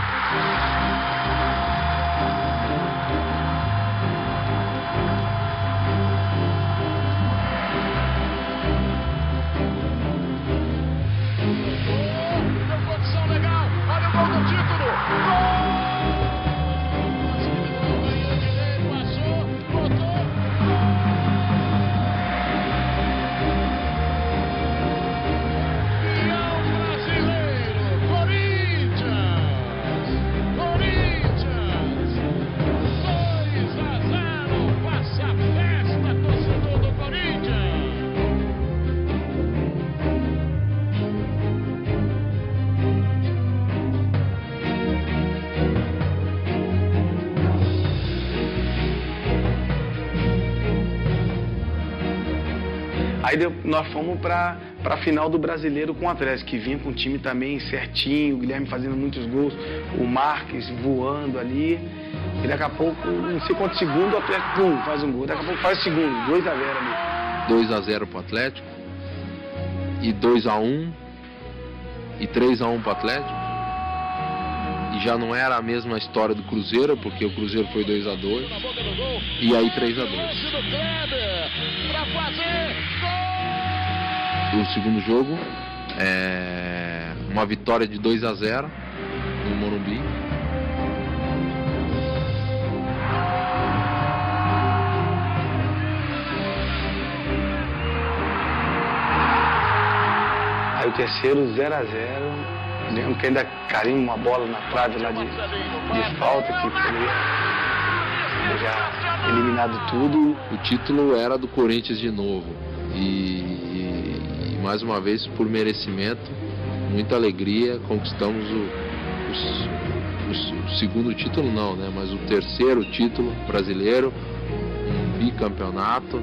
Aí nós fomos para a final do Brasileiro com o Atlético, que vinha com o time também certinho, o Guilherme fazendo muitos gols, o Marques voando ali. E daqui a pouco, não sei quantos segundos, o Atlético faz um gol. Daqui a pouco faz o segundo, 2-0 ali. 2-0 pro Atlético, e 2-1, e 3-1 pro Atlético. E já não era a mesma história do Cruzeiro, porque o Cruzeiro foi 2-2, e aí 3-2. O segundo jogo é uma vitória de 2-0 no Morumbi. Aí o terceiro, 0-0. Lembro que ainda carimba uma bola na trave lá de falta, que foi já eliminado tudo. O título era do Corinthians de novo. E mais uma vez, por merecimento, muita alegria, conquistamos o segundo título não, né? Mas o terceiro título brasileiro, um bicampeonato.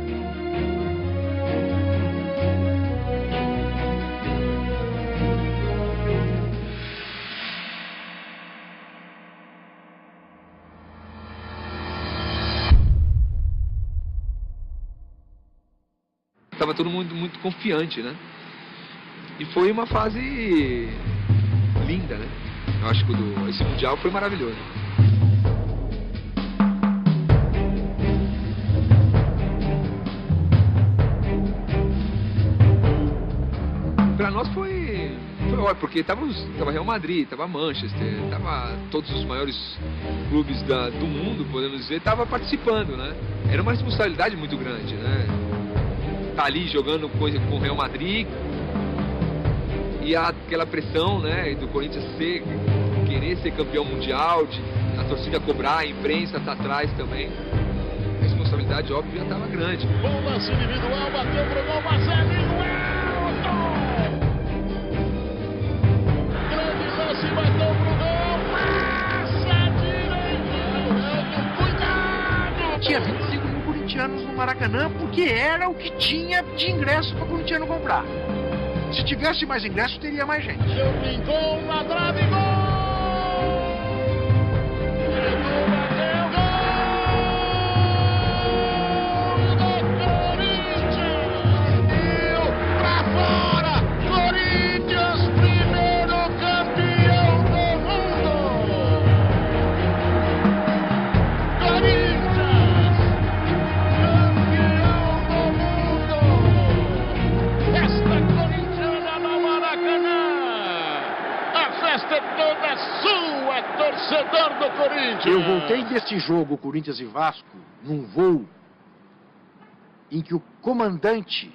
Estava todo mundo muito confiante, né? E foi uma fase linda, né? Eu acho que esse Mundial foi maravilhoso. Para nós foi ótimo, porque tava Real Madrid, tava Manchester, tava todos os maiores clubes do mundo, podemos dizer, tava participando, né? Era uma responsabilidade muito grande, né? Tá ali jogando com o Real Madrid e aquela pressão, né, do Corinthians querer ser campeão mundial, a torcida cobrar, a imprensa tá atrás também. A responsabilidade, óbvio, já estava grande. Bom lance individual, bateu pro gol, Marcelinho, grande lance, bateu pro gol, passa direito, cuidado! Tinha 25 mil corintianos no Maracanã, porque era o que tinha de ingresso para o corintiano comprar. Se tivesse mais ingresso, teria mais gente. Deu pingou na trave, gol! Torcedor do Corinthians. Eu voltei desse jogo, Corinthians e Vasco, num voo em que o comandante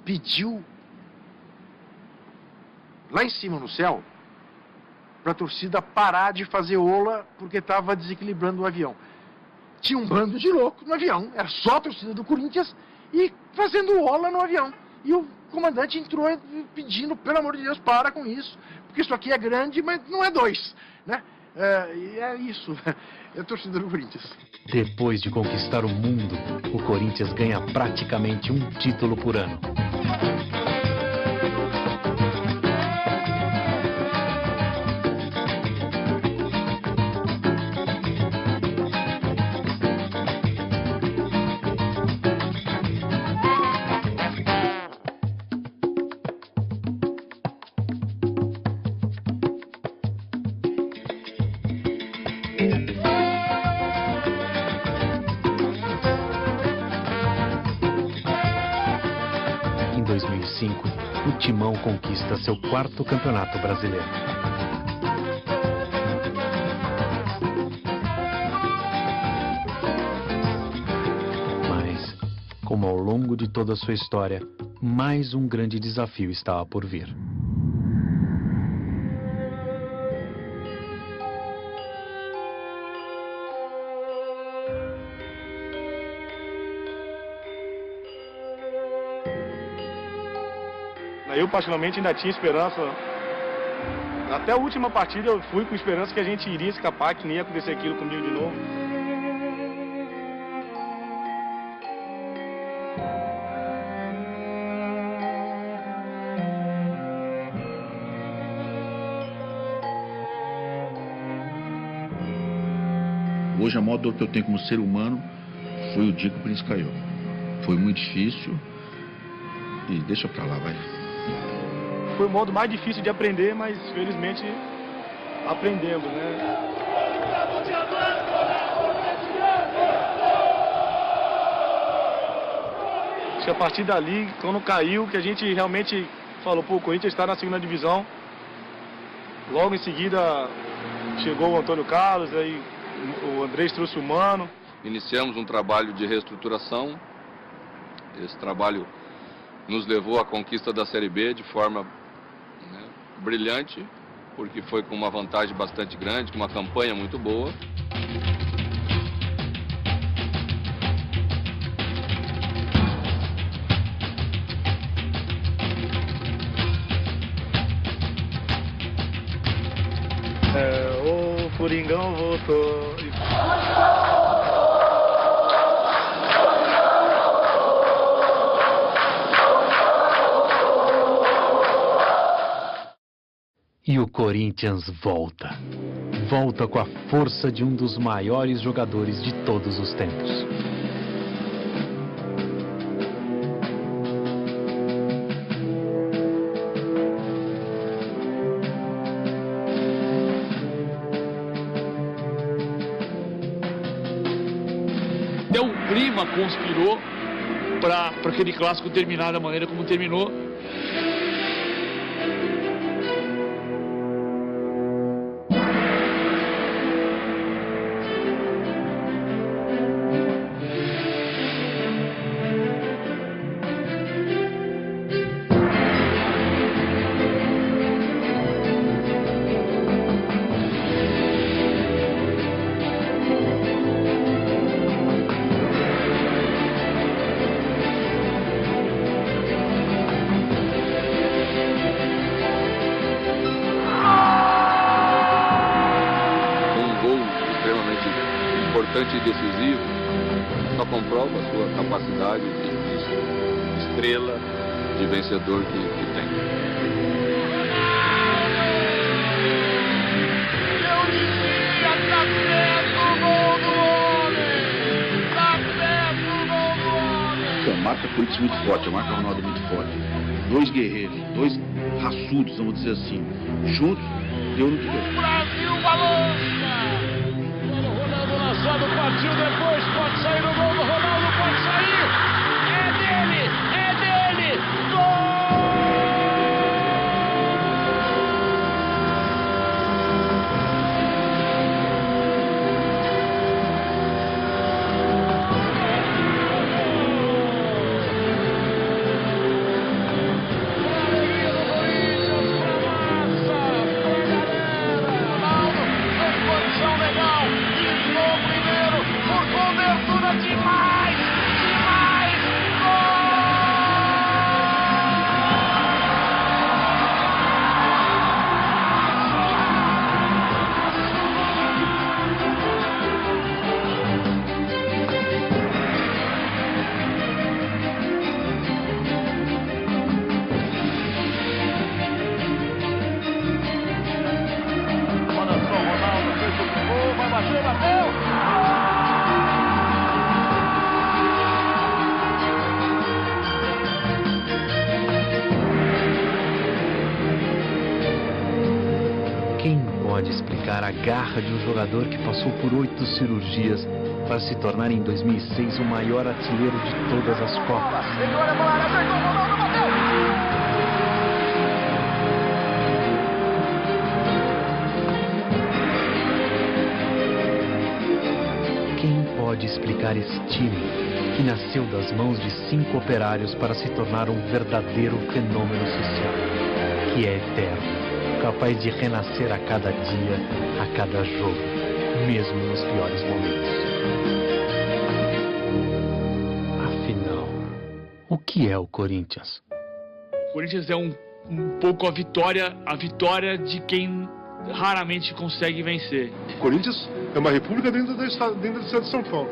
pediu lá em cima no céu para a torcida parar de fazer ola porque estava desequilibrando o avião. Tinha um bando de louco no avião, era só a torcida do Corinthians e fazendo ola no avião. E o comandante entrou pedindo, pelo amor de Deus, para com isso, porque isso aqui é grande, mas não é 2, né? E é isso, é a torcida do Corinthians. Depois de conquistar o mundo, o Corinthians ganha praticamente um título por ano. Em 2005, o Timão conquista seu 4º campeonato brasileiro. Mas, como ao longo de toda a sua história, mais um grande desafio estava por vir. Eu, particularmente, ainda tinha esperança. Até a última partida eu fui com esperança que a gente iria escapar, que nem ia acontecer aquilo comigo de novo. Hoje a maior dor que eu tenho como ser humano foi o dia que o Corinthians caiu. Foi muito difícil e deixa pra lá, vai. Foi o modo mais difícil de aprender, mas felizmente aprendemos, né? Acho que a partir dali, quando caiu, que a gente realmente falou, pô, o Corinthians está na segunda divisão. Logo em seguida chegou o Antônio Carlos, aí o Andrés trouxe o Mano. Iniciamos um trabalho de reestruturação. Esse trabalho nos levou à conquista da Série B de forma brilhante, porque foi com uma vantagem bastante grande, com uma campanha muito boa. O Coringão voltou. E o Corinthians volta. Volta com a força de um dos maiores jogadores de todos os tempos. Até o clima conspirou para aquele clássico terminar da maneira como terminou. Importante e decisivo, só comprova a sua capacidade de estrela, de vencedor que tem. Eu dizia, tá certo o gol do homem! Tá certo o gol do homem! A marca Corinthians muito forte, a marca Ronaldo muito forte. Dois guerreiros, dois raçudos, vamos dizer assim. Juntos, deu no que deu. Brasil balança! Lançado, partiu depois, pode sair o gol do Ronaldo, pode sair, é dele, gol! Pode explicar a garra de um jogador que passou por 8 cirurgias para se tornar em 2006 o maior artilheiro de todas as Copas. Quem pode explicar esse time que nasceu das mãos de 5 operários para se tornar um verdadeiro fenômeno social, que é eterno, capaz de renascer a cada dia, a cada jogo, mesmo nos piores momentos. Afinal, o que é o Corinthians? O Corinthians é um pouco a vitória de quem raramente consegue vencer. O Corinthians é uma república dentro do estado de São Paulo.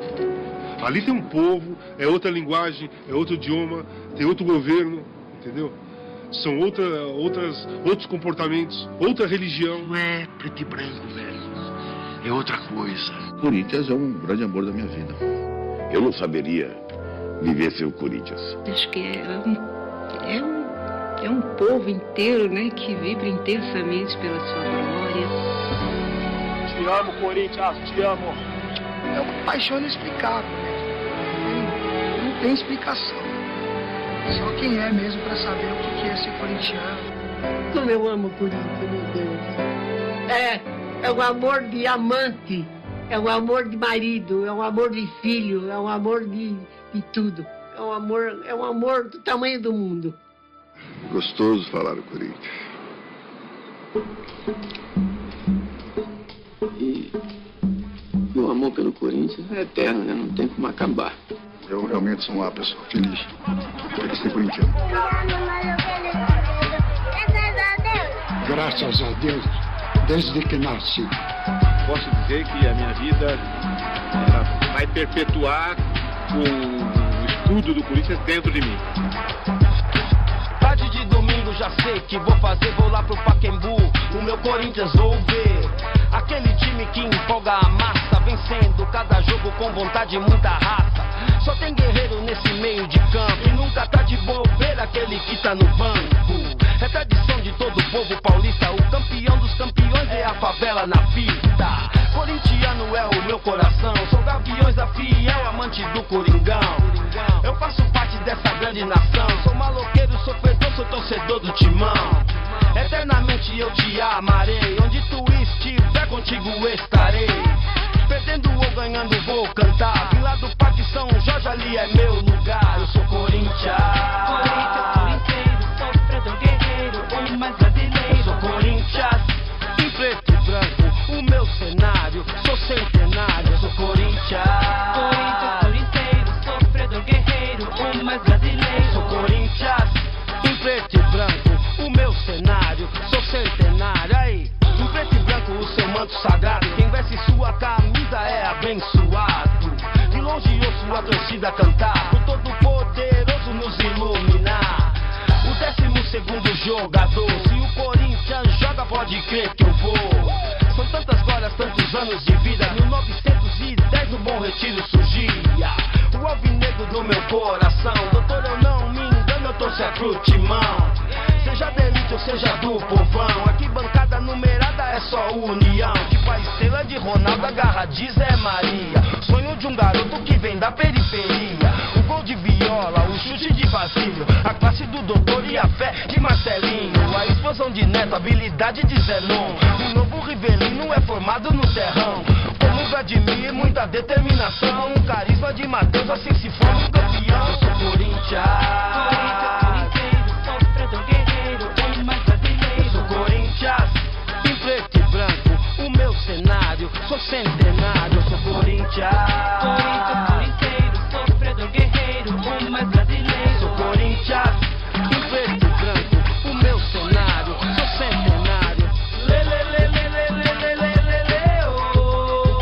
Ali tem um povo, é outra linguagem, é outro idioma, tem outro governo, entendeu? São outros comportamentos, outra religião. Não é preto e branco, velho. é outra coisa. Corinthians é um grande amor da minha vida. Eu não saberia viver sem o Corinthians. Acho que é um povo inteiro, né, que vibra intensamente pela sua glória. Te amo, Corinthians, te amo. É uma paixão inexplicável. Não tem explicação. Só quem é mesmo para saber o que é ser corintiano. Como eu amo o Corinthians, meu Deus. É o amor de amante, é o amor de marido, é o amor de filho, é o amor de tudo. É um amor do tamanho do mundo. Gostoso falar do Corinthians. E o amor pelo Corinthians é eterno, né? Não tem como acabar. Eu realmente sou uma pessoa feliz por ser corintiano. Graças a Deus, desde que nasci. Posso dizer que a minha vida vai perpetuar o escudo do Corinthians dentro de mim. Tarde de domingo já sei que vou fazer, vou lá pro Pacaembu, o meu Corinthians vou ver. Aquele time que empolga a massa, vencendo cada jogo com vontade e muita raça. Só tem guerreiro nesse meio de campo e nunca tá de bobeira aquele que tá no banco. É tradição de todo o povo paulista, o campeão dos campeões é a favela na pista. Corintiano é o meu coração, sou Gaviões da Fiel, amante do Coringão. Eu faço parte dessa grande nação, sou maloqueiro, sofredor, sou torcedor do Timão. Eternamente eu te amarei, onde tu estiver contigo estarei. Perdendo ou ganhando vou cantar, vim lá do Parque São Jorge, ali é meu lugar. Eu sou Corinthians, corinteiro, sofredor guerreiro, o mais brasileiro. Eu sou Corinthians, em preto e branco, o meu cenário, sou centenário. Eu sou Corinthians, corinteiro, sofredor guerreiro, o mais brasileiro. Eu sou Corinthians, em preto e branco, o meu cenário, sou centenário. Aí, em preto e branco o seu manto sagrado, quem veste sua camisa é abençoado. De longe ouço a torcida cantar, o todo poderoso nos iluminar. O 12º jogador, se o Corinthians joga pode crer que eu vou. São tantas glórias, tantos anos de vida, 1910 no Bom Retiro surgia o alvinegro do meu coração. Doutor, eu não me engano, eu torço é pro Timão. Seja da elite ou seja do povão, aqui bancada numerada é só união. Que pra estrela de Ronaldo agarra de Zé Maria, sonho de um garoto que vem da periferia. O gol de Viola, o chute de Basílio, a classe do doutor e a fé de Marcelinho, a explosão de Neto, a habilidade de Zenon. O novo Rivelino é formado no terrão, como Vladimir, muita determinação. O carisma de Matheus, assim se forma um campeão. Eu sou Corinthians, em preto e branco, o meu cenário, sou centenário. Eu sou Corinthians, corinteiro, sofredor guerreiro, o mais brasileiro. Sou Corinthians, em preto e branco, o meu cenário, sou centenário. Lê, lê, lê, lê, lê, lê, lê, lê, lê, lê, oh.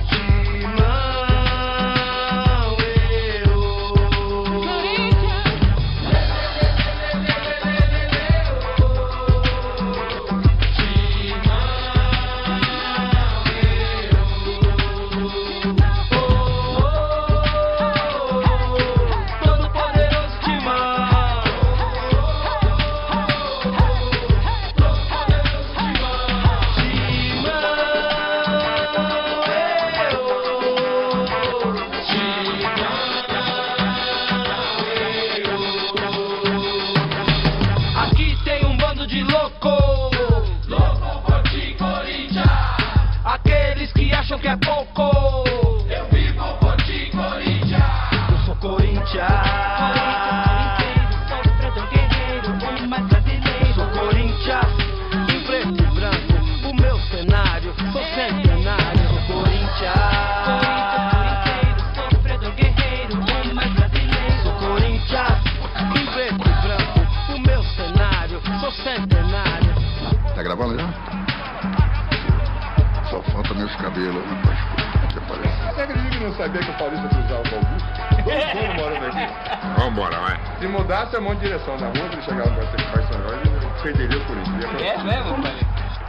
Timão, eu. Corinthians. Aqui tem um bando de louco, louco por ti, Corinthians. Aqueles que acham que é pouco, eu vivo por ti, Corinthians. Eu sou Corinthians, sofredor guerreiro, o mais brasileiro. Eu sou Corinthians, em preto e branco, o meu cenário, sou centenário. Eu sou Corinthians, sofredor guerreiro, o mais brasileiro. Eu sou Corinthians, em preto e branco, o meu cenário, sou centenário. Tá gravando já? Só falta meus cabelos, rapaz. Que parece. Você acredita que não sabia que o Paulista cruzava o Augusto? Todo mundo morando aqui. Vamos embora, vai. Se mudasse a mão de direção da rua, ele chegava para ser São Jorge, ele perderia o Corinthians. É mesmo, pai?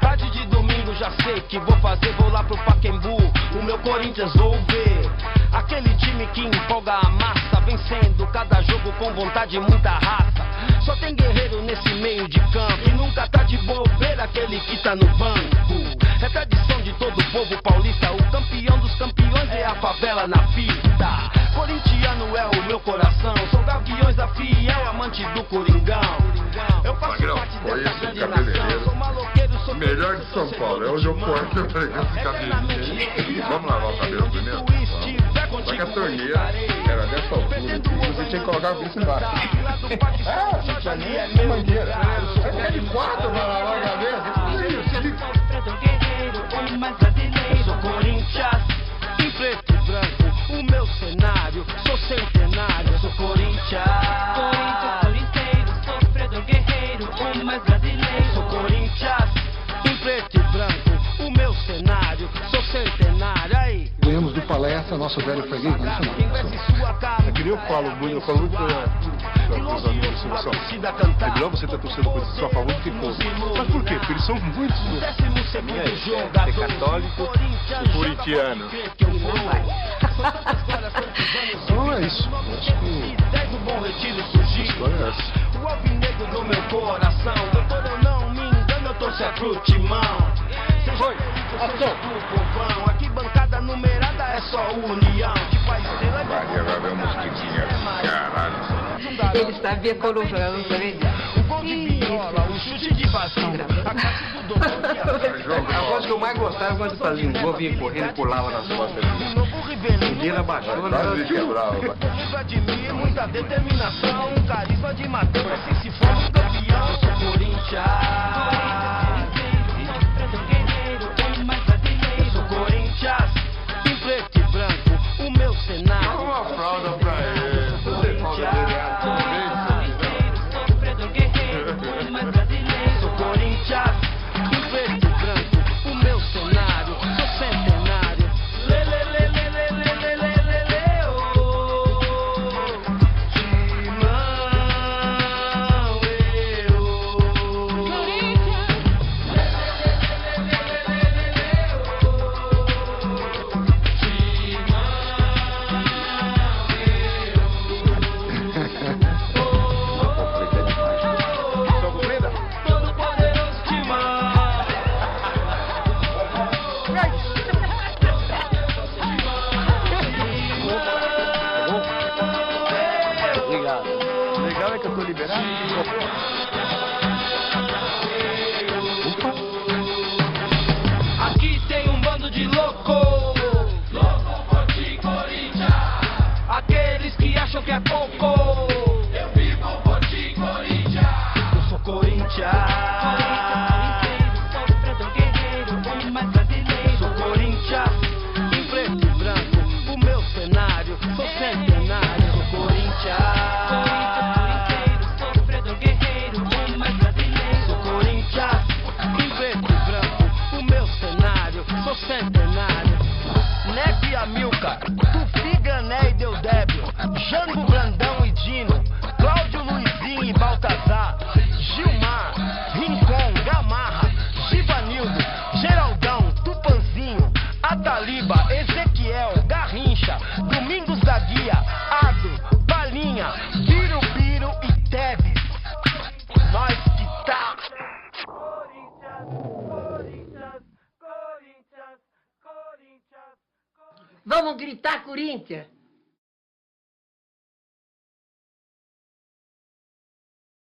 Tarde de domingo já sei que vou fazer, vou lá pro Pacaembu, o meu Corinthians vou ver. Aquele time que empolga a massa, vencendo cada jogo com vontade e muita raça. Só tem guerreiro nesse meio de campo e nunca tá de bobeira aquele que tá no banco. É tradição de todo o povo paulista, o campeão dos campeões é a favela na pista. Corintiano é o meu coração, sou Gaviões da Fiel, amante do Coringão. Eu faço parte dessa grande nação, sou maloqueiro, sou melhor de São Paulo, é onde eu posso pegar esse cabelinho. Vamos lavar o cabelo primeiro? Só que a torneira era dessa altura, você tinha que colocar isso embaixo. Isso ali é mangueira. É de 4 para lavar a cabeça. Eu sou Corinthians, em preto e branco, o meu cenário, sou centenário, eu sou Corinthians. Corinteiro, sofredor guerreiro, o mais brasileiro. Eu sou Corinthians, em preto e branco, o meu cenário, sou centenário. Aí. Ganhamos do Palestra, nosso velho freguês nacional. É que nem eu falo muito para meus amigos de seleção. É melhor você ter torcedor com só a favor do que contra. Mas por quê? Porque eles são muitos. Ser católico e corintiano. Não é isso. Acho que a história é essa. O alvinegro do meu coração, doutor, eu não me engano, eu torço pro timão. Foi, ação. Aqui bancada numerada é só união. Tipo a estrela de Vai ver uma mosquitinha. Caralho. Ele sabia quando o jogador também. O gol de viola, o chute de vacina. A classe do doutor. A coisa que eu mais gostava quando fazia um gol, vinha correndo e pulava nas costas. O dedo abaixou, quase quebrava. Eu admiro muita determinação, carisma de Mateus. Assim se for um campeão, eu sou Corinthians. Em preto e branco, o meu cenário. Dá uma fralda pra ele. Você falta sofredor guerreiro, o mais brasileiro. Sou Corinthians, em preto e branco, o meu cenário, sou centenário. Aqui tem um bando de louco, louco por ti, Corinthians. Aqueles que acham que é pouco, eu vivo por ti, Corinthians. Eu sou Corinthians. Sofredor guerreiro, o mais brasileiro. Sou Corinthians, em preto e branco, o meu cenário, sou centenário. Sou Corinthians. Centenário, Neto e Amilcar, Tupi, Gané e Deodébio, Jango, Brandão e Dino, Cláudio, Luizinho e Baltazar, Gilmar, Rincon, Gamarra, Givanildo, Geraldão, Tupanzinho, Ataliba, Ezequiel, Garrincha, Domingos da Guia, Ado, Balinha, Birubiru e Teves. Nós que tá. Vamos gritar Corinthians!